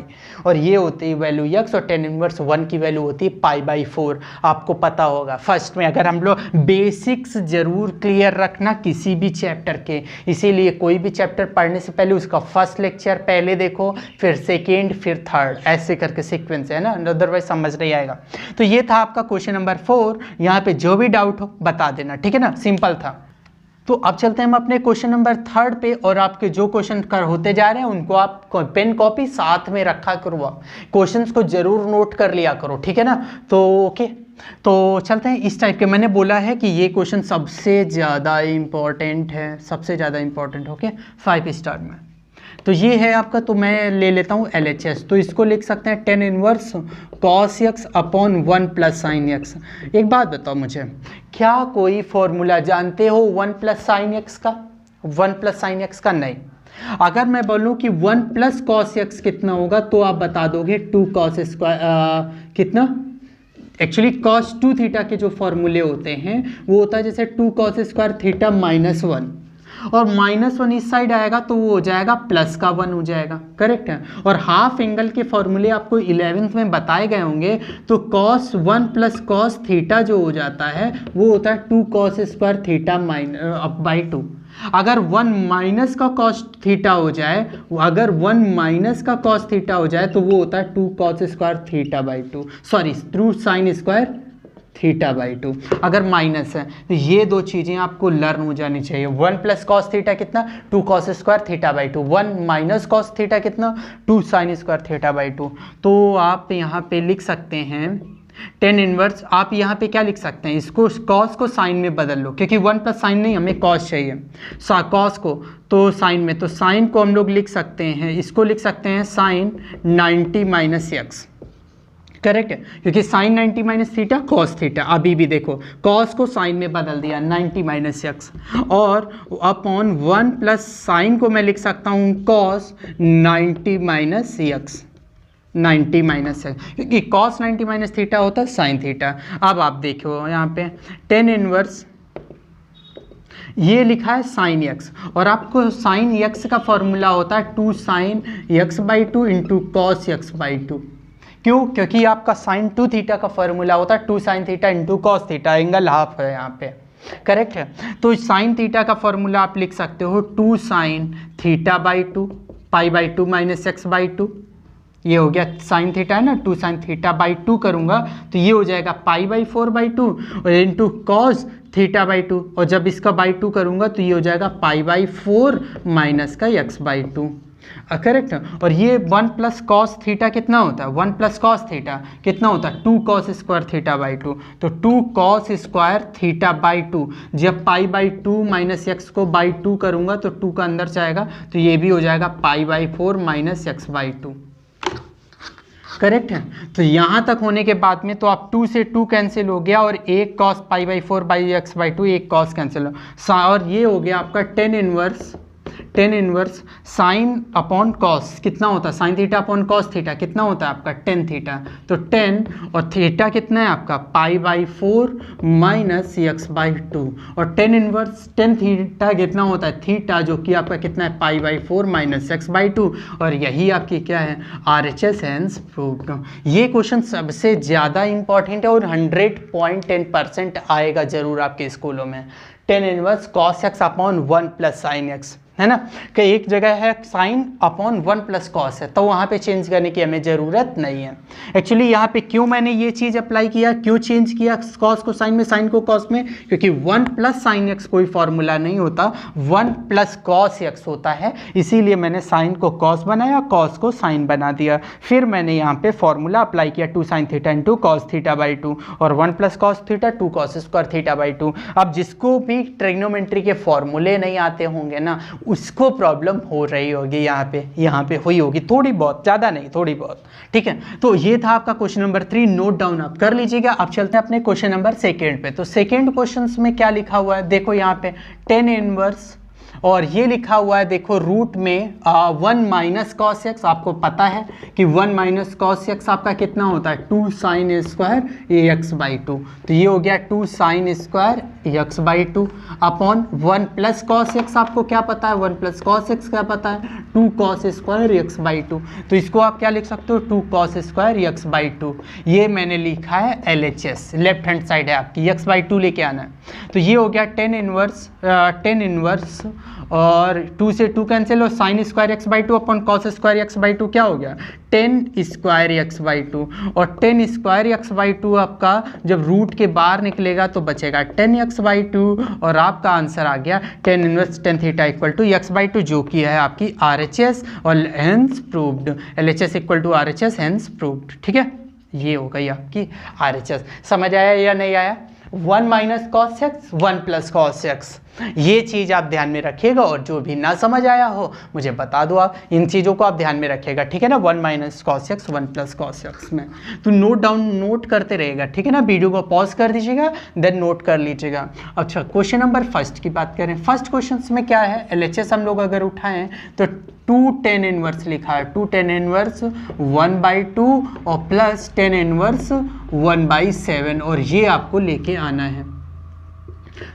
और ये होती है वैल्यू x, और tan इनवर्स 1 की वैल्यू होती है π/4। आपको पता होगा फर्स्ट में, अगर हम लोग बेसिक्स जरूर क्लियर रखना किसी भी चैप्टर के, इसीलिए कोई भी चैप्टर पढ़ने से पहले उसका फर्स्ट लेक्चर पहले देखो, फिर सेकेंड, फिर थर्ड, ऐसे करके सीक्वेंस है ना, अदरवाइज समझ नहीं आएगा। तो ये था आपका क्वेश्चन नंबर 4। यहाँ पे जो भी डाउट हो बता देना, ठीक है ना, सिंपल था। तो अब चलते हैं हम अपने क्वेश्चन नंबर 3 पे, और आपके जो क्वेश्चन कर होते जा रहे हैं उनको आप पेन कॉपी साथ में रखा करो, क्वेश्चंस को जरूर नोट कर लिया करो, ठीक है ना। तो ओके, तो चलते हैं इस टाइप के। मैंने बोला है कि ये क्वेश्चन सबसे ज़्यादा इम्पोर्टेंट है, सबसे ज़्यादा इम्पोर्टेंट, ओके, 5 स्टार में। तो ये है आपका, तो मैं ले लेता हूँ LHS, तो इसको लिख सकते हैं tan inverse cos x upon 1 plus sine x. एक बात बताओ मुझे, क्या कोई फॉर्मूला जानते हो 1 प्लस साइन एक्स का? 1 प्लस साइन एक्स का नहीं। अगर मैं बोलूँ कि 1 प्लस कॉस एक्स कितना होगा, तो आप बता दोगे 2 कॉस स्क्वायर कितना, एक्चुअली cos 2 थीटा के जो फॉर्मूले होते हैं वो होता है जैसे 2 कॉस स्क्वायर थीटा माइनस 1, और -1 इस साइड आएगा तो वो हो जाएगा प्लस का 1 हो जाएगा, करेक्ट है। और हाफ एंगल के फॉर्मूले आपको 11th में बताए गए होंगे, तो cos 1 प्लस कॉस थीटा जो हो जाता है वो होता है 2 कॉस स्क्वायर थीटा बाई 2। अगर 1 माइनस का कॉस थीटा हो जाए, अगर 1 माइनस का कॉस थीटा हो जाए तो वो होता है 2 cos square theta by 2, sorry 2 sine square theta by 2, अगर माइनस है। तो ये दो चीज़ें आपको लर्न हो जानी चाहिए। 1 प्लस कॉस थीटा कितना, 2 cos square theta by 2, 1 minus cos theta कितना, 2 साइन स्क्वायर थीटा बाई 2। तो आप यहाँ पे लिख सकते हैं tan इनवर्स, आप यहाँ पे क्या लिख सकते हैं, इसको कॉस को साइन में बदल लो, क्योंकि 1 प्लस साइन नहीं, हमें कॉस चाहिए, कॉस को तो साइन में, तो साइन को हम लोग लिख सकते हैं, इसको लिख सकते हैं साइन 90 माइनस एक्स, करेक्ट है, क्योंकि sine 90 minus theta cos theta. अभी भी देखो कॉस को साइन में बदल दिया 90 माइनस एक्स, और अपॉन 1 प्लस साइन को मैं लिख सकता हूँ cos 90 minus x, 90 minus x, क्योंकि कॉस 90 माइनस थीटा होता है साइन थीटा। अब आप देखो यहाँ पे tan इनवर्स, ये लिखा है साइन एक्स, और आपको साइन एक्स का फॉर्मूला होता है 2 sine x by 2 into cos x by 2। क्यों? क्योंकि आपका साइन 2 थीटा का फॉर्मूला होता है 2 sine theta into cos theta, angle half है यहाँ पे, करेक्ट है। तो साइन थीटा का फॉर्मूला आप लिख सकते हो 2 sine theta by 2 pi by 2 minus x by 2, ये हो गया साइन थीटा है ना, 2 साइन थीटा बाई 2 करूँगा तो ये हो जाएगा पाई बाई 4 बाई 2 और इंटू कॉस थीटा बाई 2, और जब इसका बाई 2 करूँगा तो ये हो जाएगा पाई बाई 4 माइनस का एक्स बाई 2, करेक्ट। और ये 1 प्लस कॉस थीटा कितना होता है, 1 प्लस कॉस थीटा कितना होता है 2 कॉस स्क्वायर थीटा बाई 2, तो 2 कॉस स्क्वायर थीटा बाई 2, जब पाई बाई 2 माइनस एक्स को बाई 2 करूँगा तो 2 का अंदर जाएगा तो ये भी हो जाएगा pi by 4 minus x by 2, correct है। तो यहाँ तक होने के बाद में तो आप 2 से 2 कैंसिल हो गया, और एक cos pi by 4 by x by 2, एक कॉस कैंसिल हो, और ये हो गया आपका tan inverse sign upon cos कितना होता है, sine theta upon cos theta कितना होता है आपका टेन थीटा, तो 10 और थीटा कितना है आपका pi by 4 minus x by 2, और टेन इनवर्स टेन थीटा कितना होता है थीटा, जो कि आपका कितना है pi by 4 minus x by 2, और यही आपकी क्या है RHS हैंस प्रूव्ड। ये क्वेश्चन सबसे ज़्यादा इंपॉर्टेंट है और 100.10% आएगा जरूर आपके स्कूलों में। Tan inverse cos x upon 1 plus sine x, है ना, कि एक जगह है साइन अपॉन 1 प्लस कॉस है, तो वहाँ पे चेंज करने की हमें ज़रूरत नहीं है। एक्चुअली यहाँ पे क्यों मैंने ये चीज़ अप्लाई किया, क्यों चेंज किया कॉस को साइन में, साइन को कॉस में, क्योंकि 1 प्लस साइन एक्स कोई फॉर्मूला नहीं होता, 1 प्लस कॉस एक्स होता है, इसीलिए मैंने साइन को कॉस बनाया, कॉस को साइन बना दिया, फिर मैंने यहाँ पे फॉर्मूला अप्लाई किया 2 sine theta into cos theta by 2, और 1 plus cos theta 2 cos square theta by 2। अब जिसको भी ट्रिग्नोमेट्री के फॉर्मूले नहीं आते होंगे ना, उसको प्रॉब्लम हो रही होगी, यहाँ पे हुई होगी थोड़ी बहुत, ज़्यादा नहीं थोड़ी बहुत, ठीक है। तो ये था आपका क्वेश्चन नंबर 3, नोट डाउन आप कर लीजिएगा। अब चलते हैं अपने क्वेश्चन नंबर 2 पे। तो सेकेंड क्वेश्चन में क्या लिखा हुआ है, देखो यहाँ पे टेन इनवर्स और ये लिखा हुआ है देखो रूट में 1 माइनस कॉस एक्स। आपको पता है कि 1 माइनस कॉस एक्स आपका कितना होता है 2 साइन स्क्वायर एक्स बाई 2। तो ये हो गया 2 sine square x by 2 upon 1 plus cos x. आपको क्या पता है 1 प्लस कॉस एक्स क्या पता है 2 कॉस स्क्वायर एक्स बाई 2। तो इसको आप क्या लिख सकते हो 2 कॉस स्क्वायर एक्स बाई 2। ये मैंने लिखा है LHS, लेफ्ट हैंड साइड है आपकी, एक्स बाई 2 लेके आना है। तो ये हो गया टेन इनवर्स और 2 से 2 कैंसिल और sign square x by 2 upon cos square x by 2 क्या हो गया 10 स्क्वायर एक्स बाई 2। और 10 स्क्वायर एक्स बाई 2 आपका जब रूट के बाहर निकलेगा तो बचेगा 10 एक्स बाई 2 और आपका आंसर आ गया 10 inverse tan theta equal to x by 2 जो कि है आपकी RHS और hence proved. LHS equal to RHS hence proved. ठीक है, ये हो गई आपकी RHS। समझ आया या नहीं आया? 1 minus cos x 1 plus cos x, ये चीज़ आप ध्यान में रखिएगा। और जो भी ना समझ आया हो मुझे बता दो, आप इन चीज़ों को आप ध्यान में रखिएगा। ठीक है ना, 1 minus cos x 1 plus cos x में तो नोट करते रहेगा। ठीक है ना, वीडियो को पॉज कर दीजिएगा देन नोट कर लीजिएगा। अच्छा, क्वेश्चन नंबर फर्स्ट की बात करें। फर्स्ट क्वेश्चन में क्या है LHS हम लोग अगर उठाएं तो 2 tan इनवर्स लिखा है, 2 tan इनवर्स 1 बाई 2 और प्लस tan इनवर्स 1 बाई 7 और ये आपको लेके आना है।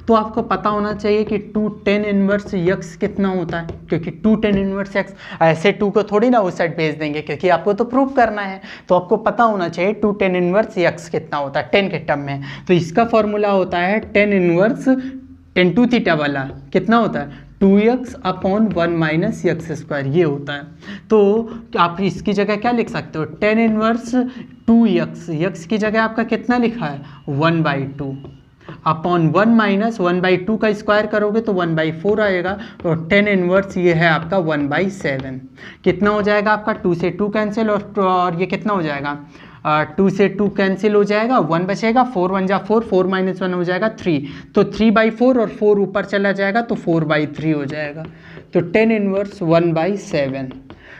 तो आपको पता होना चाहिए कि 2 tan इनवर्स x कितना होता है, क्योंकि 2 tan इनवर्स x ऐसे 2 को थोड़ी ना उस साइड भेज देंगे क्योंकि आपको तो प्रूव करना है। तो आपको पता होना चाहिए 2 tan इनवर्स x कितना होता है 10 के टर्म में। तो इसका फॉर्मूला होता है tan inverse tan two theta वाला कितना होता है 2x upon 1 minus x square, ये होता है। तो आप इसकी जगह क्या लिख सकते हो tan इनवर्स 2x, x की जगह आपका कितना लिखा है 1 बाई 2 अपॉन 1 माइनस 1 बाई 2 का स्क्वायर करोगे तो 1 बाई 4 आएगा। और tan इनवर्स ये है आपका 1 बाई 7। कितना हो जाएगा आपका 2 से 2 कैंसिल और ये कितना हो जाएगा 2 से 2 कैंसिल हो जाएगा, 1 बचेगा, 4 1 जा 4, 4 माइनस 1 हो जाएगा 3। तो 3 बाई 4 और 4 ऊपर चला जाएगा तो 4 बाई 3 हो जाएगा। तो tan इनवर्स 1 बाई 7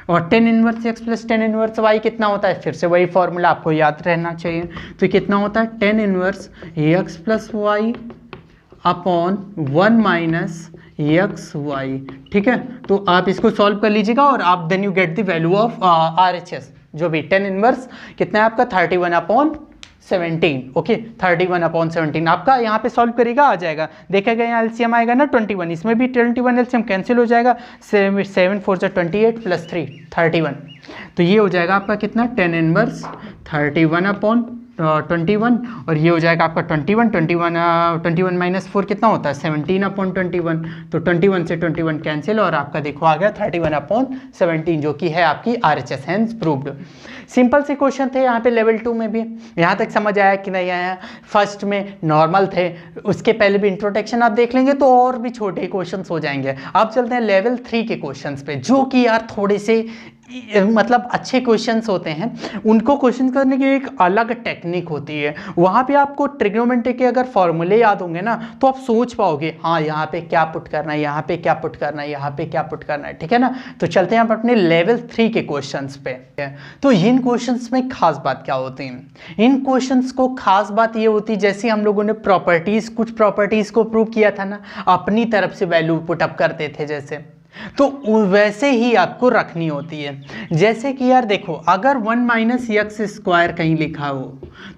और tan inverse x plus tan inverse y कितना होता है, फिर से वही फॉर्मूला आपको याद रहना चाहिए। तो कितना होता है tan inverse x plus y upon 1 minus x y. ठीक है, तो आप इसको सॉल्व कर लीजिएगा और आप then you get the value of RHS जो भी tan इनवर्स कितना है आपका 31 अपॉन 17। ओके, 31 अपॉन 17 आपका यहाँ पे सॉल्व करेगा आ जाएगा। देखेगा यहाँ एलसीएम आएगा ना 21, इसमें भी 21 एलसीएम कैंसिल हो जाएगा, 7 4 से 28 प्लस 3 31। तो ये हो जाएगा आपका कितना tan इनवर्स 31 अपॉन 21 और ये हो जाएगा आपका 21 माइनस 4 कितना होता है 17 अपॉन 21। तो 21 से 21 कैंसिल और आपका देखो आ गया 31 अपॉन 17 जो कि है आपकी RHS हेंस प्रूव्ड। सिंपल से क्वेश्चन थे यहाँ पे लेवल 2 में भी। यहाँ तक समझ आया कि नहीं आया? फर्स्ट में नॉर्मल थे, उसके पहले भी इंट्रोडक्शन आप देख लेंगे तो और भी छोटे क्वेश्चंस हो जाएंगे। अब चलते हैं लेवल 3 के क्वेश्चंस पे जो कि यार थोड़े से मतलब अच्छे क्वेश्चंस होते हैं। उनको क्वेश्चन करने की एक अलग टेक्निक होती है। वहाँ पे आपको ट्रिग्नोमेट्री के अगर फॉर्मूले याद होंगे ना तो आप सोच पाओगे हाँ यहाँ पे क्या पुट करना है, यहाँ पे क्या पुट करना है, यहाँ पे क्या पुट करना है। ठीक है ना, तो चलते हैं आप अपने लेवल 3 के क्वेश्चंस पे। तो इन क्वेश्चंस में खास बात क्या होती है? इन क्वेश्चंस को खास बात ये होती है जैसे हम लोगों ने कुछ प्रॉपर्टीज को प्रूव किया था ना, अपनी तरफ से वैल्यू पुटअप करते थे जैसे, तो वैसे ही आपको रखनी होती है। जैसे कि यार देखो अगर 1 माइनस एक्स स्क्वायर कहीं लिखा हो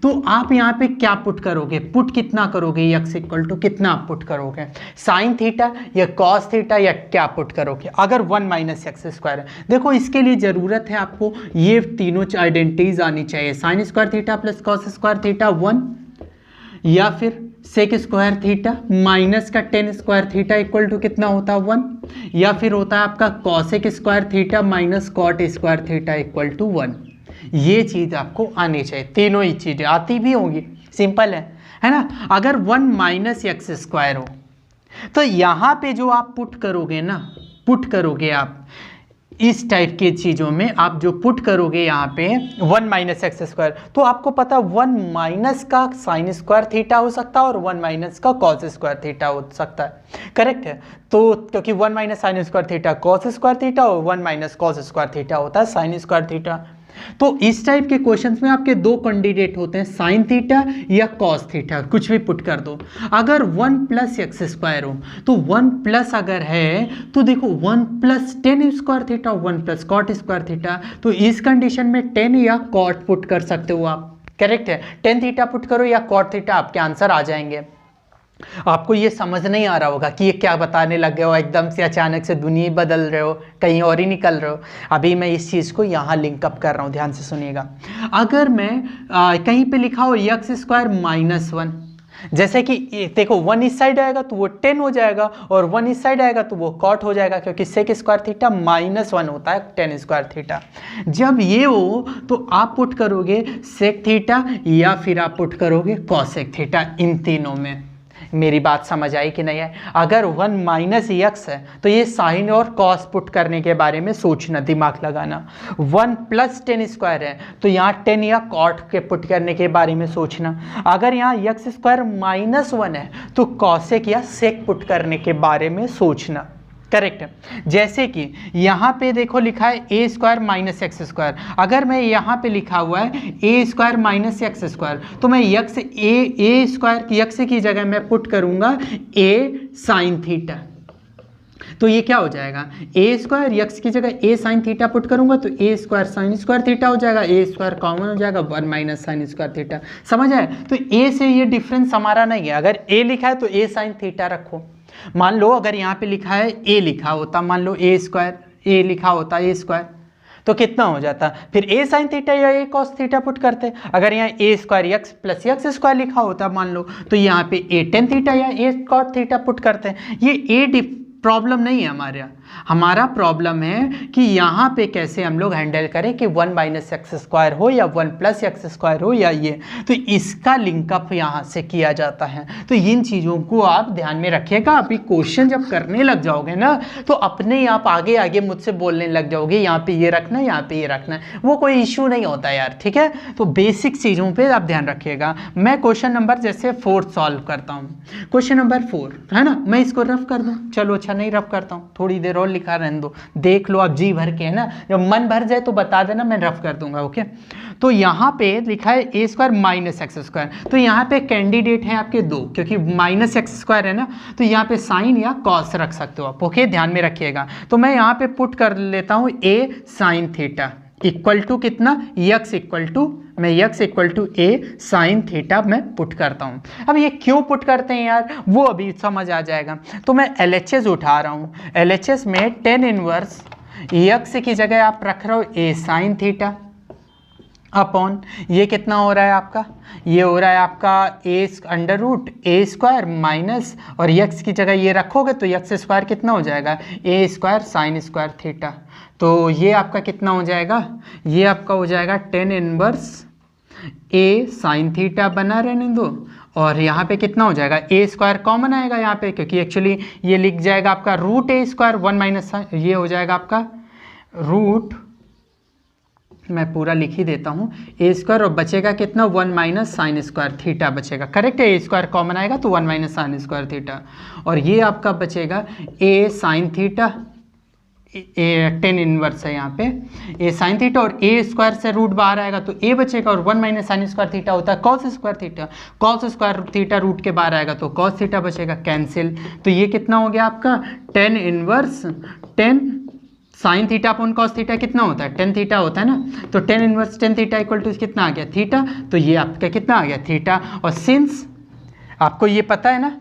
तो आप यहाँ पे क्या पुट करोगे, पुट कितना करोगे, एक्स इक्वल टू कितना आप पुट करोगे, साइन थीटा या कॉस थीटा या क्या पुट करोगे अगर 1 माइनस एक्स स्क्वायर है। देखो इसके लिए ज़रूरत है आपको ये तीनों आइडेंटिटीज आनी चाहिए, sine square theta plus cos square theta 1 या फिर सेक स्क्वायर थीटा माइनस का tan square theta equal to कितना होता है 1 या फिर होता है आपका cosec square theta minus cot square theta equal to 1। ये चीज़ आपको आनी चाहिए, तीनों ही चीज़ें आती भी होंगी, सिंपल है ना। अगर 1 माइनस एक्स स्क्वायर हो तो यहाँ पे जो आप पुट करोगे ना, पुट करोगे आप इस टाइप की चीज़ों में आप जो पुट करोगे यहाँ पे 1 माइनस एक्स स्क्वायर, तो आपको पता 1 माइनस का साइन स्क्वायर थीटा हो सकता है और 1 माइनस का कॉस स्क्वायर थीटा हो सकता है, करेक्ट है। तो क्योंकि 1 minus sine square theta cos square theta और 1 माइनस कॉस स्क्वायर थीटा होता है साइन स्क्वायर थीटा। तो इस टाइप के क्वेश्चंस में आपके दो कैंडिडेट होते हैं, साइन थीटा या कॉस थीटा, कुछ भी पुट कर दो। अगर 1 प्लस एक्स स्क्वायर हो तो 1 प्लस अगर है तो देखो 1 plus tan square theta, 1 plus cot square theta, तो इस कंडीशन में 10 या कॉट पुट कर सकते हो आप। करेक्ट है, 10 थीटा पुट करो या कॉट थीटा, आपके आंसर आ जाएंगे। आपको ये समझ नहीं आ रहा होगा कि ये क्या बताने लग गए हो, एकदम से अचानक से दुनिया ही बदल रहे हो, कहीं और ही निकल रहे हो। अभी मैं इस चीज़ को यहाँ लिंकअप कर रहा हूँ, ध्यान से सुनिएगा। अगर मैं कहीं पे लिखा हो एक्स स्क्वायर माइनस 1, जैसे कि देखो 1 इस साइड आएगा तो वो 10 हो जाएगा, और 1 इस साइड आएगा तो वो कॉट हो जाएगा, क्योंकि सेक स्क्वायर थीटा -1 होता है 10 स्क्वायर थीटा। जब ये हो तो आप पुट करोगे सेक थीटा या फिर आप पुट करोगे कॉसेक थीटा, इन तीनों में। मेरी बात समझ आई कि नहीं है? अगर 1 माइनस एक्स है तो ये साइन और कॉस पुट करने के बारे में सोचना, दिमाग लगाना। 1 प्लस 10 स्क्वायर है तो यहाँ 10 या कॉट के पुट करने के बारे में सोचना। अगर यहाँ एक्स स्क्वायर -1 है तो कॉसेक या सेक पुट करने के बारे में सोचना। करेक्ट है। जैसे कि यहाँ पे देखो लिखा है ए स्क्वायर माइनस एक्स स्क्वायर, अगर मैं यहाँ पे लिखा हुआ है ए स्क्वायर माइनस एक्स स्क्वायर तो मैं यक्स ए स्क्वायर यक्स की जगह मैं पुट करूँगा ए साइन थीटा, तो ये क्या हो जाएगा, ए स्क्वायर यक्स की जगह ए साइन थीटा पुट करूंगा तो ए स्क्वायर साइन स्क्वायर थीटा हो जाएगा, ए स्क्वायर कॉमन हो जाएगा 1 माइनस साइन स्क्वायर थीटा। समझ आए? तो ए से ये डिफरेंस हमारा नहीं है। अगर ए लिखा है तो ए साइन थीटा रखो। मान लो अगर यहाँ पे लिखा है ए लिखा होता, मान लो ए स्क्वायर ए लिखा होता ए स्क्वायर, तो कितना हो जाता, फिर ए साइन थीटा या ए कॉस थीटा पुट करते। अगर यहाँ a square x plus x square लिखा होता मान लो, तो यहाँ पे ए टेन थीटा या ए कॉट थीटा पुट करते हैं। ये ए प्रॉब्लम नहीं है हमारा प्रॉब्लम है कि यहाँ पे कैसे हम लोग हैंडल करें कि 1 माइनस एक्स स्क्वायर हो या 1 प्लस एक्स स्क्वायर हो या ये, तो इसका लिंकअप यहाँ से किया जाता है। तो इन चीज़ों को आप ध्यान में रखिएगा। अभी क्वेश्चन जब करने लग जाओगे ना तो अपने आप आगे आगे मुझसे बोलने लग जाओगे, यहाँ पे ये रखना है, यहाँ पे ये रखना है, वो कोई इशू नहीं होता यार, ठीक है। तो बेसिक चीज़ों पर आप ध्यान रखिएगा। मैं क्वेश्चन नंबर जैसे 4 सॉल्व करता हूँ, क्वेश्चन नंबर 4 है ना, मैं इसको रफ कर दूँ, चलो अच्छा नहीं रफ करता हूँ, थोड़ी देर और लिखा रहने दो, देख लो आप जी भर के, है ना। जब मन भर जाए तो बता देना, मैं रफ कर दूंगा। ओके, तो यहाँ पे लिखा है ए स्क्वायर माइनस एक्स स्क्वायर, तो यहाँ पे कैंडिडेट है आपके दो, क्योंकि माइनस एक्स स्क्वायर है ना, तो यहाँ पे साइन या कॉस रख सकते हो आप। ओके, ध्यान में रखिएगा। तो मैं यहाँ पे पुट कर लेता हूँ a sine theta equal to कितना, यक्स इक्वल टू, मैं x equal to a sine theta मैं पुट करता हूँ। अब ये क्यों पुट करते हैं यार, वो अभी समझ आ जाएगा। तो मैं LHS उठा रहा हूँ, LHS में टेन इनवर्स यक्स की जगह आप रख रहे हो ए साइन थीटा अपॉन, ये कितना हो रहा है आपका, ये हो रहा है आपका A under root A square minus, और यक्स की जगह ये रखोगे तो यक्स स्क्वायर कितना हो जाएगा, ए स्क्वायर साइन स्क्वायर थीटा। तो ये आपका कितना हो जाएगा, ये आपका हो जाएगा टेन इनवर्स ए साइन थीटा बना रहने दो, और यहाँ पे कितना हो जाएगा, ए स्क्वायर कॉमन आएगा यहाँ पे, क्योंकि एक्चुअली ये लिख जाएगा आपका रूट ए स्क्वायर 1 माइनस, ये हो जाएगा आपका रूट, मैं पूरा लिख ही देता हूँ, ए स्क्वायर, और बचेगा कितना 1 माइनस साइन स्क्वायर थीटा बचेगा। करेक्ट है, ए स्क्वायर कॉमन आएगा तो 1 माइनस साइन स्क्वायर थीटा, और ये आपका बचेगा ए साइन थीटा, ए टेन इनवर्स है यहाँ पे ए साइन थीटा, और ए स्क्वायर से रूट बाहर आएगा तो ए बचेगा, और 1 माइनस साइन स्क्वायर थीटा होता है cos square theta, cos square theta root के बाहर आएगा तो कॉस थीटा बचेगा, कैंसिल। तो ये कितना हो गया आपका tan inverse 10 sine theta upon cos theta कितना होता है, 10 थीटा होता है ना, तो 10 इनवर्स 10 थीटा इक्वल टू कितना आ गया, थीटा। तो ये आपका कितना आ गया, थीटा। और सिंस आपको ये पता है ना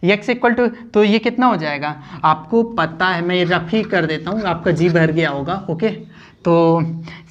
x इक्वल टू, तो ये कितना हो जाएगा, आपको पता है, मैं ये रफ ही कर देता हूँ, आपका जी भर गया होगा। ओके, तो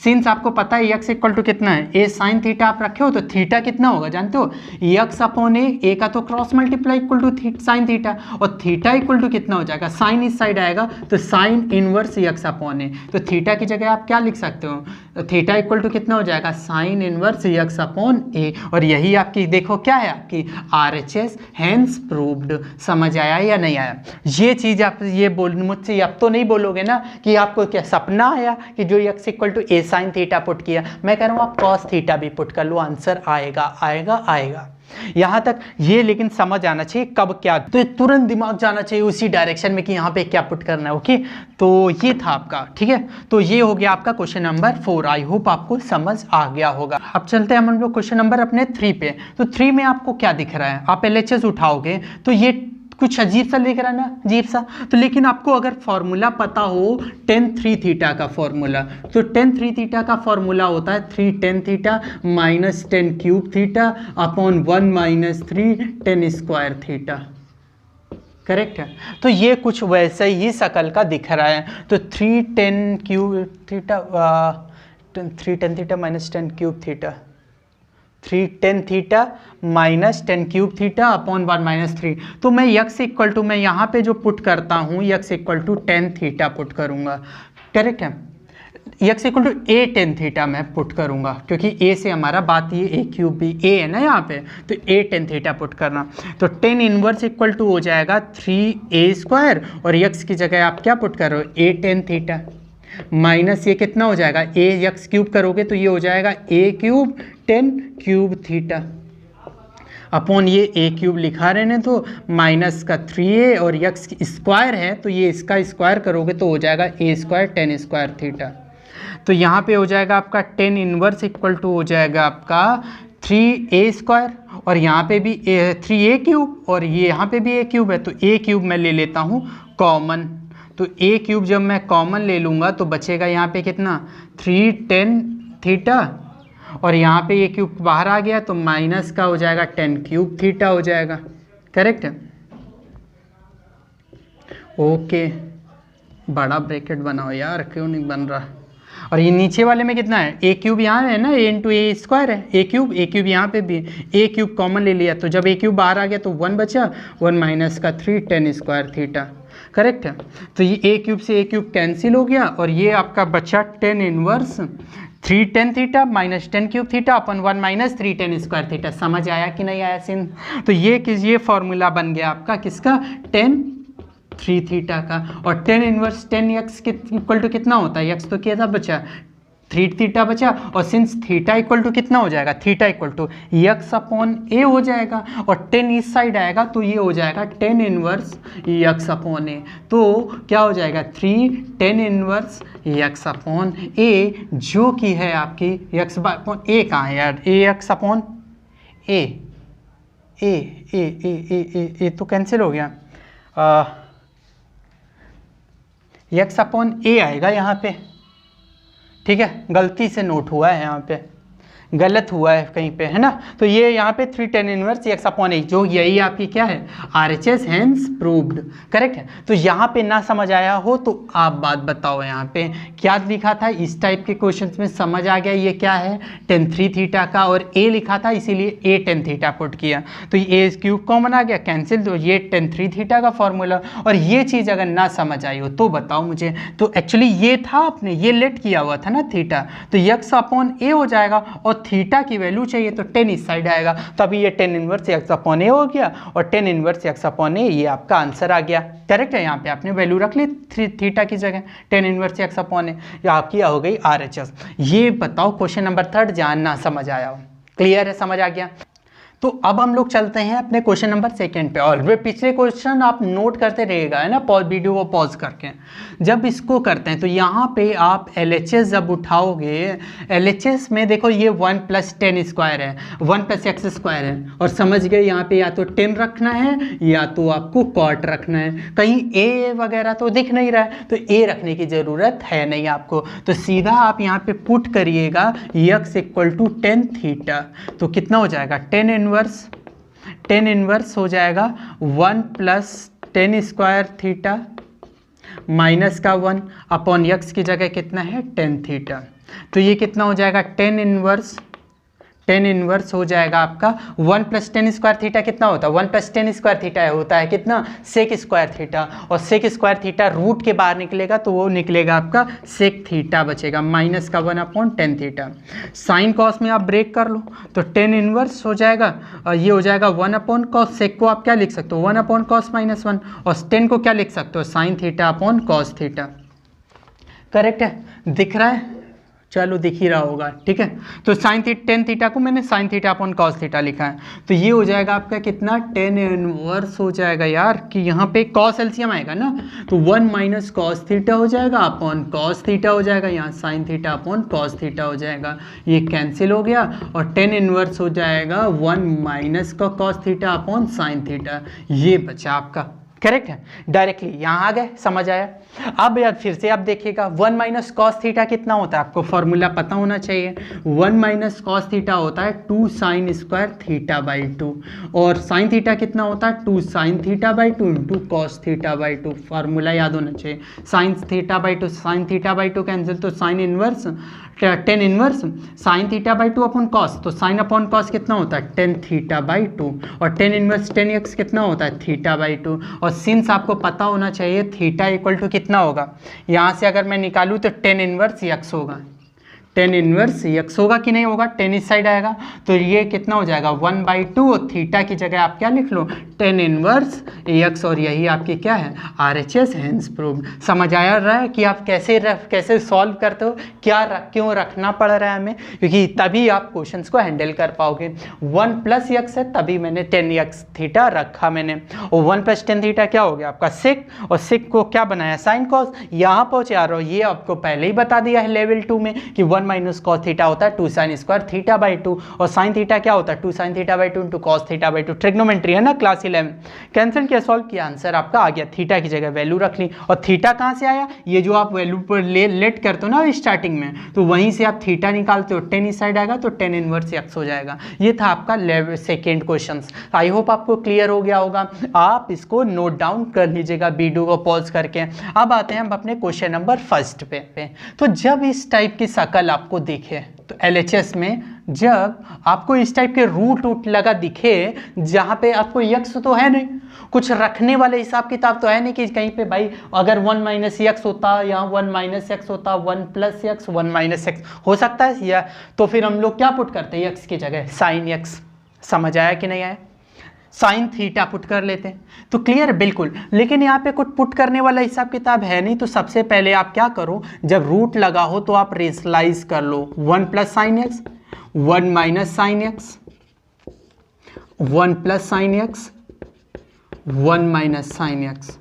सिंस आपको पता है x इक्वल टू कितना है, ए साइन थीटा आप रखे हो तो थीटा कितना होगा जानते हो, x अपॉन ए का तो cross multiply equal to sine theta, और थीटा इक्वल टू कितना हो जाएगा, साइन इस साइड आएगा तो sine inverse x upon a, तो थीटा की जगह आप क्या लिख सकते हो, थीटा इक्वल टू कितना हो जाएगा, साइन इनवर्स x अपॉन ए, और यही आपकी देखो क्या है आपकी RHS, हैंस प्रूव्ड। समझ आया या नहीं आया? ये चीज़ आप ये मुझसे अब तो नहीं बोलोगे ना कि आपको क्या सपना आया कि जो x equal to a sine theta put किया, मैं कह रहा हूँ आप कॉस थीटा भी पुट कर लो, आंसर आएगा आएगा आएगा। यहाँ तक ये लेकिन समझ आना चाहिए कब क्या, तो ये तुरंत दिमाग जाना चाहिए उसी डायरेक्शन में कि यहाँ पे क्या पुट करना है। ओके, तो ये था आपका, ठीक है। तो ये हो गया आपका क्वेश्चन नंबर 4। आई होप आपको समझ आ गया होगा। अब चलते हैं हम लोग क्वेश्चन नंबर अपने 3 पे। तो 3 में आपको क्या दिख रहा है, आप LHS उठाओगे तो ये कुछ अजीब सा दिख रहा है ना, अजीब सा। तो लेकिन आपको अगर फॉर्मूला पता हो tan 3 थीटा का फॉर्मूला, तो tan 3 थीटा का फॉर्मूला होता है 3 tan थीटा minus tan cube theta upon 1 minus 3 tan square theta. Correct है। तो ये कुछ वैसे ही शकल का दिख रहा है। तो 3 tan क्यूब थीटा 3 tan थीटा minus tan cube theta 3 tan थीटा minus tan cube theta upon 1 minus 3। तो मैं यक्स इक्वल टू, मैं यहाँ पे जो पुट करता हूँ x equal to tan theta put करूँगा। करेक्ट है। X equal to a tan theta मैं पुट करूँगा, क्योंकि a से हमारा बात ये a क्यूब भी a है ना यहाँ पे, तो a tan थीटा पुट करना। तो tan इनवर्स इक्वल टू हो जाएगा 3a स्क्वायर, और यक्स की जगह आप क्या पुट कर रहे हो, a tan थीटा माइनस ये कितना हो जाएगा, a यक्स क्यूब करोगे तो ये हो जाएगा a cube tan cube theta upon ये a क्यूब लिखा रहे हैं तो माइनस का 3a, और यक्स स्क्वायर है तो ये इसका स्क्वायर करोगे तो हो जाएगा a square tan square theta. तो यहाँ पे हो जाएगा आपका tan इनवर्स इक्वल टू हो जाएगा आपका 3a स्क्वायर, और यहाँ पे भी 3a क्यूब, और ये यहाँ पे भी a क्यूब है, तो a क्यूब मैं ले लेता हूँ कॉमन। तो a क्यूब जब मैं कॉमन ले लूँगा तो बचेगा यहाँ पे कितना 3 tan थीटा, और यहाँ पे ये क्यूब बाहर आ गया तो माइनस का हो जाएगा tan क्यूब थीटा हो जाएगा। करेक्ट है। ओके, बड़ा ब्रैकेट बनाओ यार, क्यों नहीं बन रहा। और ये नीचे वाले में कितना है, a क्यूब यहाँ है ना, a इंटू ए स्क्वायर है, a क्यूब यहाँ पे भी a क्यूब कॉमन ले लिया, तो जब a क्यूब बाहर आ गया तो 1 बचा, 1 माइनस का 3 tan स्क्वायर थीटा। करेक्ट है। तो ये a क्यूब से a क्यूब कैंसिल हो गया, और ये आपका बचा tan इनवर्स 3 tan थीटा माइनस tan क्यूब थीटा अपन 1 माइनस 3 tan स्क्वायर थीटा। समझ आया कि नहीं आया सीन। तो ये फॉर्मूला बन गया आपका किसका, tan 3 थीटा का। और tan इनवर्स tan यक्स के इक्वल टू कितना होता है, यक्स तो क्या था बचा 3 थीटा बचा, और सिंस थीटा इक्वल टू कितना हो जाएगा, theta equal to x upon a हो जाएगा, और tan इस साइड आएगा तो ये हो जाएगा tan inverse x upon a. तो क्या हो जाएगा 3 tan इनवर्स यक्स अपॉन ए, जो कि है आपकी यक्स अपॉन ए कहाँ है यार, ए यक्स अपॉन ए, ए ए ए ए ए ए तो कैंसिल हो गया, यक्स अपॉन ए आएगा यहाँ पे। ठीक है, गलती से नोट हुआ है, यहाँ पे गलत हुआ है कहीं पे, है ना। तो ये यहाँ पे 3 tan इनवर्स एक्स अपॉन ए, जो यही आपकी क्या है RHS, हैंस प्रूव्ड। करेक्ट है। तो यहाँ पे ना समझ आया हो तो आप बात बताओ, यहाँ पे क्या लिखा था, इस टाइप के क्वेश्चंस में समझ आ गया ये क्या है tan 3 थीटा का, और a लिखा था इसीलिए a tan थीटा पुट किया, तो ये a क्यूब कॉमन आ गया कैंसिल, तो ये tan 3 थीटा का फॉर्मूला। और ये चीज़ अगर ना समझ आई हो तो बताओ मुझे। तो एक्चुअली ये था आपने ये लेट किया हुआ था ना थीटा, तो यक्स अपॉन ए हो जाएगा, और थीटा की वैल्यू चाहिए तो tan इस साइड आएगा, तो अभी ये tan inverse x upon a हो गया, और tan इनवर्स एक्स अपॉन ए ये आपका आंसर आ गया। करेक्ट है। यहाँ पे आपने वैल्यू रख ली थीटा की जगह tan इनवर्स एक्स अपॉन ए, या आपकी हो गई RHS। ये बताओ क्वेश्चन नंबर 3 जानना समझ आया हो, क्लियर है, समझ आ गया। तो अब हम लोग चलते हैं अपने क्वेश्चन नंबर 2 पे, और वे पिछले क्वेश्चन आप नोट करते रहिएगा, है ना, पॉज वीडियो को पॉज करके। जब इसको करते हैं तो यहाँ पे आप LHS जब उठाओगे, LHS में देखो ये 1 प्लस tan स्क्वायर है, 1 प्लस एक्स स्क्वायर है, और समझ गए यहाँ पे या तो tan रखना है या तो आपको cot रखना है। कहीं a वगैरह तो दिख नहीं रहा है, तो a रखने की ज़रूरत है नहीं आपको, तो सीधा आप यहाँ पे पुट करिएगा x equal to tan theta, तो कितना हो जाएगा tan इनवर्स हो जाएगा 1 plus tan square theta minus का 1 अपॉन यक्स की जगह कितना है tan थीटा, तो ये कितना हो जाएगा tan इनवर्स हो जाएगा आपका 1 प्लस tan स्क्वायर थीटा कितना होता है, 1 प्लस tan स्क्वायर थीटा होता है कितना sec स्क्वायर थीटा, और sec स्क्वायर थीटा रूट के बाहर निकलेगा तो वो निकलेगा आपका sec थीटा बचेगा, माइनस का 1 upon tan theta. Sine cos में आप ब्रेक कर लो तो tan इनवर्स हो जाएगा, और ये हो जाएगा 1 अपॉन कॉस, सेक को आप क्या लिख सकते हो 1 अपॉन कॉस माइनस 1, और tan को क्या लिख सकते हो sine theta upon cos theta. Correct है, दिख रहा है, चलो दिख ही रहा होगा, ठीक है। तो साइन टेन थीटा को मैंने sine theta upon cos theta लिखा है, तो ये हो जाएगा आपका कितना, टेन इनवर्स हो जाएगा यार, कि यहाँ पे कॉस एलसीएम आएगा ना, तो 1 माइनस कॉस थीटा हो जाएगा अपॉन कॉस थीटा हो जाएगा, यहाँ sine theta upon cos theta हो जाएगा, ये कैंसिल हो गया, और टेन इनवर्स हो जाएगा 1 माइनस का cos theta upon sine theta, ये बचा आपका, करेक्ट है। डायरेक्टली यहाँ आ गए, समझ आया। अब यार फिर से आप देखिएगा 1 माइनस कॉस थीटा कितना होता है, आपको फॉर्मूला पता होना चाहिए। 1 माइनस कॉस थीटा होता है 2 साइन स्क्वायर थीटा बाई 2, और साइन थीटा कितना होता है 2 sine theta by 2 into cos theta by 2, formula याद होना चाहिए। Sine theta by 2 sine theta by 2 cancel, तो sine inverse tan inverse sine theta by 2 upon cos, तो साइन अपॉन कॉस कितना होता है टेन थीटा बाई 2, और टेन इनवर्स टेन एक्स कितना होता है थीटा बाई 2, और सिंस आपको पता होना चाहिए थीटा इक्वल टू कितना होगा, यहाँ से अगर मैं निकालूँ तो टेन इनवर्स एक्स होगा, टेन इनवर्स एक्स होगा कि नहीं होगा, टेन इस साइड आएगा, तो ये कितना हो जाएगा 1/2, और थीटा की जगह आप क्या लिख लो टेन इनवर्स एक्स, और यही आपकी क्या है RHS हैंस प्रूव। समझ आया रहा है कि आप कैसे सॉल्व करते हो, क्यों रखना पड़ रहा है हमें, क्योंकि तभी आप क्वेश्चंस को हैंडल कर पाओगे। 1 प्लस एक्स है तभी मैंने 10x थीटा रखा मैंने, और 1 प्लस 10 थीटा क्या हो गया आपका सिक, और सिक को क्या बनाया साइन कॉस, यहाँ पहुँचे आ रहा हो, ये आपको पहले ही बता दिया है लेवल 2 में कि 1 माइनस कॉस थीटा होता है 2 साइन स्क्वायर थीटा बाई 2, और साइन थीटा क्या होता है 2 sine theta by 2 into cos theta by 2, trigonometry है ना क्लास 11। कैंसिल किया, सॉल्व किया, आंसर आपका आ गया, थीटा की जगह वैल्यू रख ली, और थीटा कहाँ से आया, ये जो आप वैल्यू पर लेट करते हो ना स्टार्टिंग में, तो वहीं से आप थीटा निकालते हो, 10 इस साइड आएगा तो 10 इनवर्स एक्स हो जाएगा। ये था आपका सेकेंड क्वेश्चन। आई होप आपको क्लियर हो गया होगा, आप इसको नोट डाउन कर लीजिएगा वीडियो को पॉज करके। अब आते हैं हम अपने क्वेश्चन नंबर फर्स्ट पे। तो जब इस टाइप की शकल आपको दिखे, तो LHS में जब आपको इस टाइप के रूट लगा दिखे, जहाँ पे आपको यक्स तो है नहीं, कुछ रखने वाले हिसाब किताब तो है नहीं कि कहीं पे भाई अगर 1 माइनस एक्स होता, यहाँ 1 माइनस एक्स होता, 1 प्लस एक्स 1 माइनस एक्स हो सकता है, या तो फिर हम लोग क्या पुट करते हैं एक्स की जगह साइन एक्स। समझ आया कि नहीं आया, साइन थीटा पुट कर लेते हैं, तो क्लियर है बिल्कुल। लेकिन यहाँ पे कुछ पुट करने वाला हिसाब किताब है नहीं, तो सबसे पहले आप क्या करो, जब रूट लगा हो तो आप रेशनलाइज कर लो, 1 plus sine x 1 minus sine x 1 plus sine x 1 minus sine x.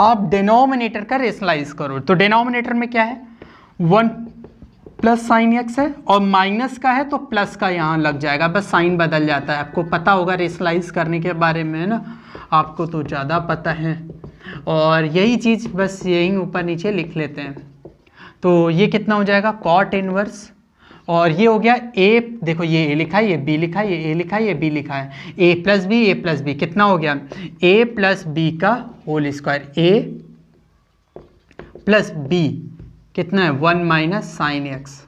आप डिनोमिनेटर का रेशनलाइज करो, तो डिनोमिनेटर में क्या है 1 प्लस साइन एक्स है, और माइनस का है तो प्लस का यहाँ लग जाएगा, बस साइन बदल जाता है। आपको पता होगा रेशनलाइज करने के बारे में ना, आपको तो ज़्यादा पता है, और यही चीज़ बस यही ऊपर नीचे लिख लेते हैं। तो ये कितना हो जाएगा कॉट इनवर्स, और ये हो गया ए, देखो ये ए लिखा है, ये बी लिखा है, ये ए लिखा है, ये बी लिखा है, ए प्लस बी कितना हो गया ए प्लस बी का होल स्क्वायर, ए प्लस बी कितना है 1 माइनस साइन एक्स,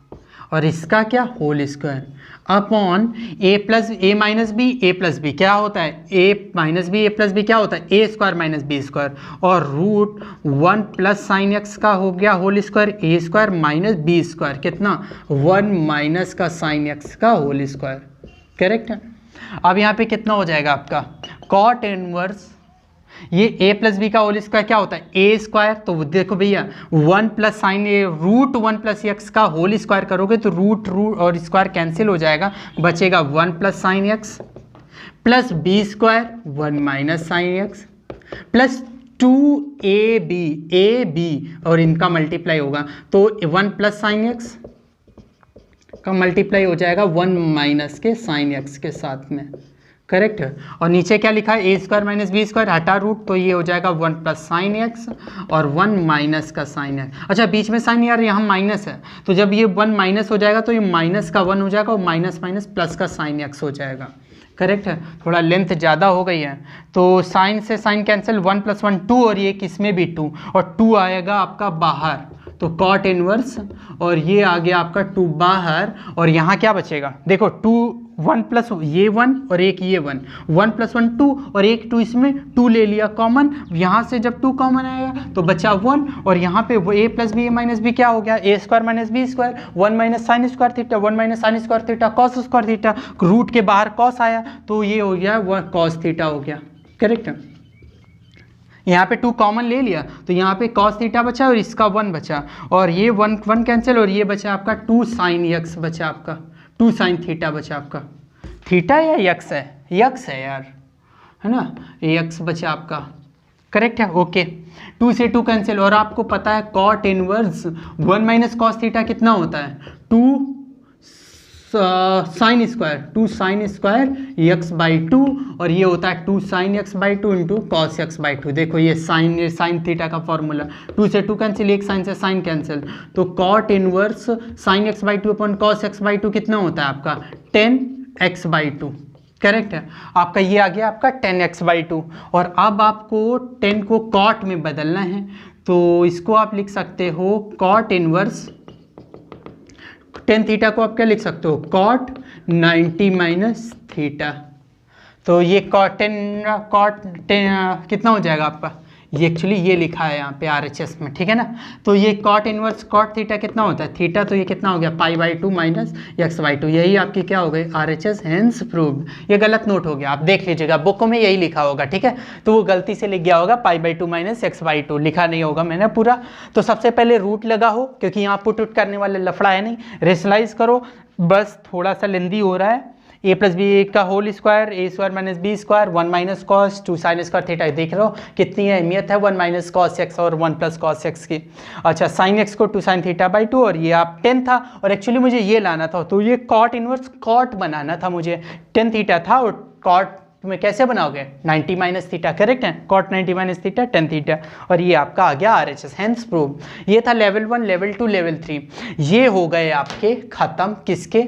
और इसका क्या होल स्क्वायर अपॉन ए माइनस बी ए प्लस बी क्या होता है ए माइनस बी ए प्लस बी क्या होता है ए स्क्वायर माइनस बी स्क्वायर, और रूट 1 प्लस साइन एक्स का हो गया whole square a square minus b square कितना 1 माइनस का साइन एक्स का होल स्क्वायर, करेक्ट है। अब यहाँ पे कितना हो जाएगा आपका कॉट इनवर्स, ये a प्लस बी का होल स्क्वायर क्या होता है ए स्क्वायर, तो देखो भैया 1 प्लस साइन ए रूट 1 प्लस एक्स का होल स्क्वायर करोगे तो रूट और स्क्वायर कैंसिल हो जाएगा, बचेगा 1 plus sine x plus b square 1 minus sine x plus 2ab और इनका मल्टीप्लाई होगा, तो 1 प्लस साइन एक्स का मल्टीप्लाई हो जाएगा 1 माइनस के साइन एक्स के साथ में, करेक्ट है। और नीचे क्या लिखा है ए स्क्वायर माइनस बी स्क्वायर हटा रूट, तो ये हो जाएगा 1 प्लस साइन एक्स और 1 माइनस का साइन एक्स। अच्छा बीच में साइन यार यहाँ माइनस है, तो जब ये 1 माइनस हो जाएगा तो ये माइनस का 1 हो जाएगा और माइनस माइनस प्लस का साइन एक्स हो जाएगा, करेक्ट है। थोड़ा लेंथ ज़्यादा हो गई है, तो साइन से साइन कैंसिल 1 प्लस 1 2 और ये किसमें भी 2 और 2 आएगा आपका बाहर, तो कॉट इनवर्स और ये आ गया आपका 2 बाहर, और यहाँ क्या बचेगा देखो 1 प्लस ये 1 और एक ये 1 प्लस 1 2 और एक 2 इसमें 2 ले लिया कॉमन, यहाँ से जब 2 कॉमन आएगा तो बचा 1 और यहाँ पे वो a plus b a minus b क्या हो गया a square minus b square 1 minus sine square theta 1 minus sine square theta cos square theta, root के बाहर कॉस आया तो ये हो गया 1 कॉस थीटा हो गया, करेक्ट है। यहाँ पे 2 कॉमन ले लिया तो यहाँ पे cos थीटा बचा और इसका 1 बचा, और ये 1 कैंसिल, और ये बचा आपका 2 sin x बचा आपका, 2 sin थीटा बचा आपका। थीटा या यक्स है? यक्स है यार, है ना, यक्स बचा आपका, करेक्ट है, ओके। 2 से 2 कैंसिल, और आपको पता है cot inverse 1 minus cos theta कितना होता है? 2 sine square, 2 sine square x by 2, और ये होता है 2 sine x by 2 into cos x by 2। देखो ये साइन थीटा का फॉर्मूला, 2 से 2 कैंसिल, एक साइन से साइन कैंसिल, तो cot inverse sine x by 2 upon cos x by 2 कितना होता है आपका? 10x बाई 2, करेक्ट है। आपका ये आ गया आपका 10x बाई 2, और अब आपको 10 को कॉट में बदलना है, तो इसको आप लिख सकते हो कॉट इनवर्स 10 थीटा को आप क्या लिख सकते हो? Cot 90 minus theta. तो ये कॉट 10 कितना हो जाएगा आपका? ये एक्चुअली ये लिखा है यहाँ पे RHS में, ठीक है ना। तो ये कॉट इनवर्स कॉट थीटा कितना होता है? थीटा, तो ये कितना हो गया? Pi by 2 minus x by 2। यही आपकी क्या हो गई? RHS, hence proved. ये गलत नोट हो गया, आप देख लीजिएगा बुकों में यही लिखा होगा, ठीक है। तो वो गलती से लिख गया होगा pi by 2 minus x by 2, लिखा नहीं होगा मैंने पूरा। तो सबसे पहले रूट लगा हो, क्योंकि यहाँ पुट उट करने वाले लफड़ा है नहीं, रेशनलाइज करो, बस थोड़ा सा लेंदी हो रहा है। a प्लस बी का whole square, a square minus b square, 1 minus cos 2 sine square theta. देख रहे हो कितनी अहमियत है 1 माइनस कॉस एक्स और 1 प्लस कॉस एक्स की। अच्छा, साइन एक्स को 2 साइन थीटा बाई 2, और ये आप 10 था, और एक्चुअली मुझे ये लाना था, तो ये कॉट इनवर्स कॉट बनाना था मुझे। 10 थीटा था, और कॉट में कैसे बनाओगे? 90 माइनस थीटा, करेक्ट है, कॉट 90 माइनस थीटा 10 थीटा, और ये आपका आ गया RHS, हेंस प्रूव। ये था लेवल 1, लेवल 2, लेवल 3। ये हो गए आपके खत्म, किसके?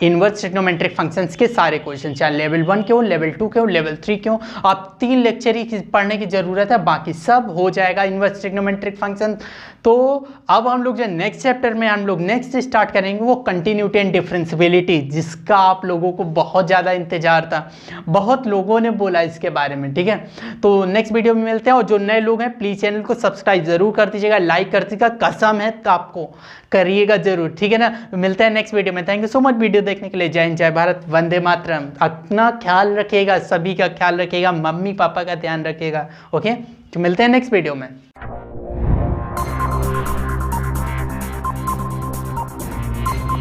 इनवर्स ट्रिग्नोमेट्रिक फंक्शंस के सारे क्वेश्चन, चाहे लेवल 1 के हो, लेवल 2 के हो, लेवल 3 के हो। आप 3 लेक्चर ही पढ़ने की जरूरत है, बाकी सब हो जाएगा इनवर्स ट्रिग्नोमेट्रिक फंक्शन। तो अब हम लोग जो नेक्स्ट चैप्टर में हम लोग नेक्स्ट स्टार्ट करेंगे वो कंटिन्यूटी एंड डिफरेंशियबिलिटी, जिसका आप लोगों को बहुत ज़्यादा इंतजार था, बहुत लोगों ने बोला इसके बारे में, ठीक है। तो नेक्स्ट वीडियो में मिलते हैं, और जो नए लोग हैं प्लीज़ चैनल को सब्सक्राइब जरूर कर दीजिएगा, लाइक कर दीजिएगा, कसम है तो आपको करिएगा जरूर, ठीक है ना। मिलते हैं नेक्स्ट वीडियो में। Thank you so much video देखने के लिए। जय हिंद, जय भारत, वंदे मातरम। अपना ख्याल रखिएगा, सभी का ख्याल रखिएगा, मम्मी पापा का ध्यान रखिएगा, ओके। तो मिलते हैं नेक्स्ट वीडियो में।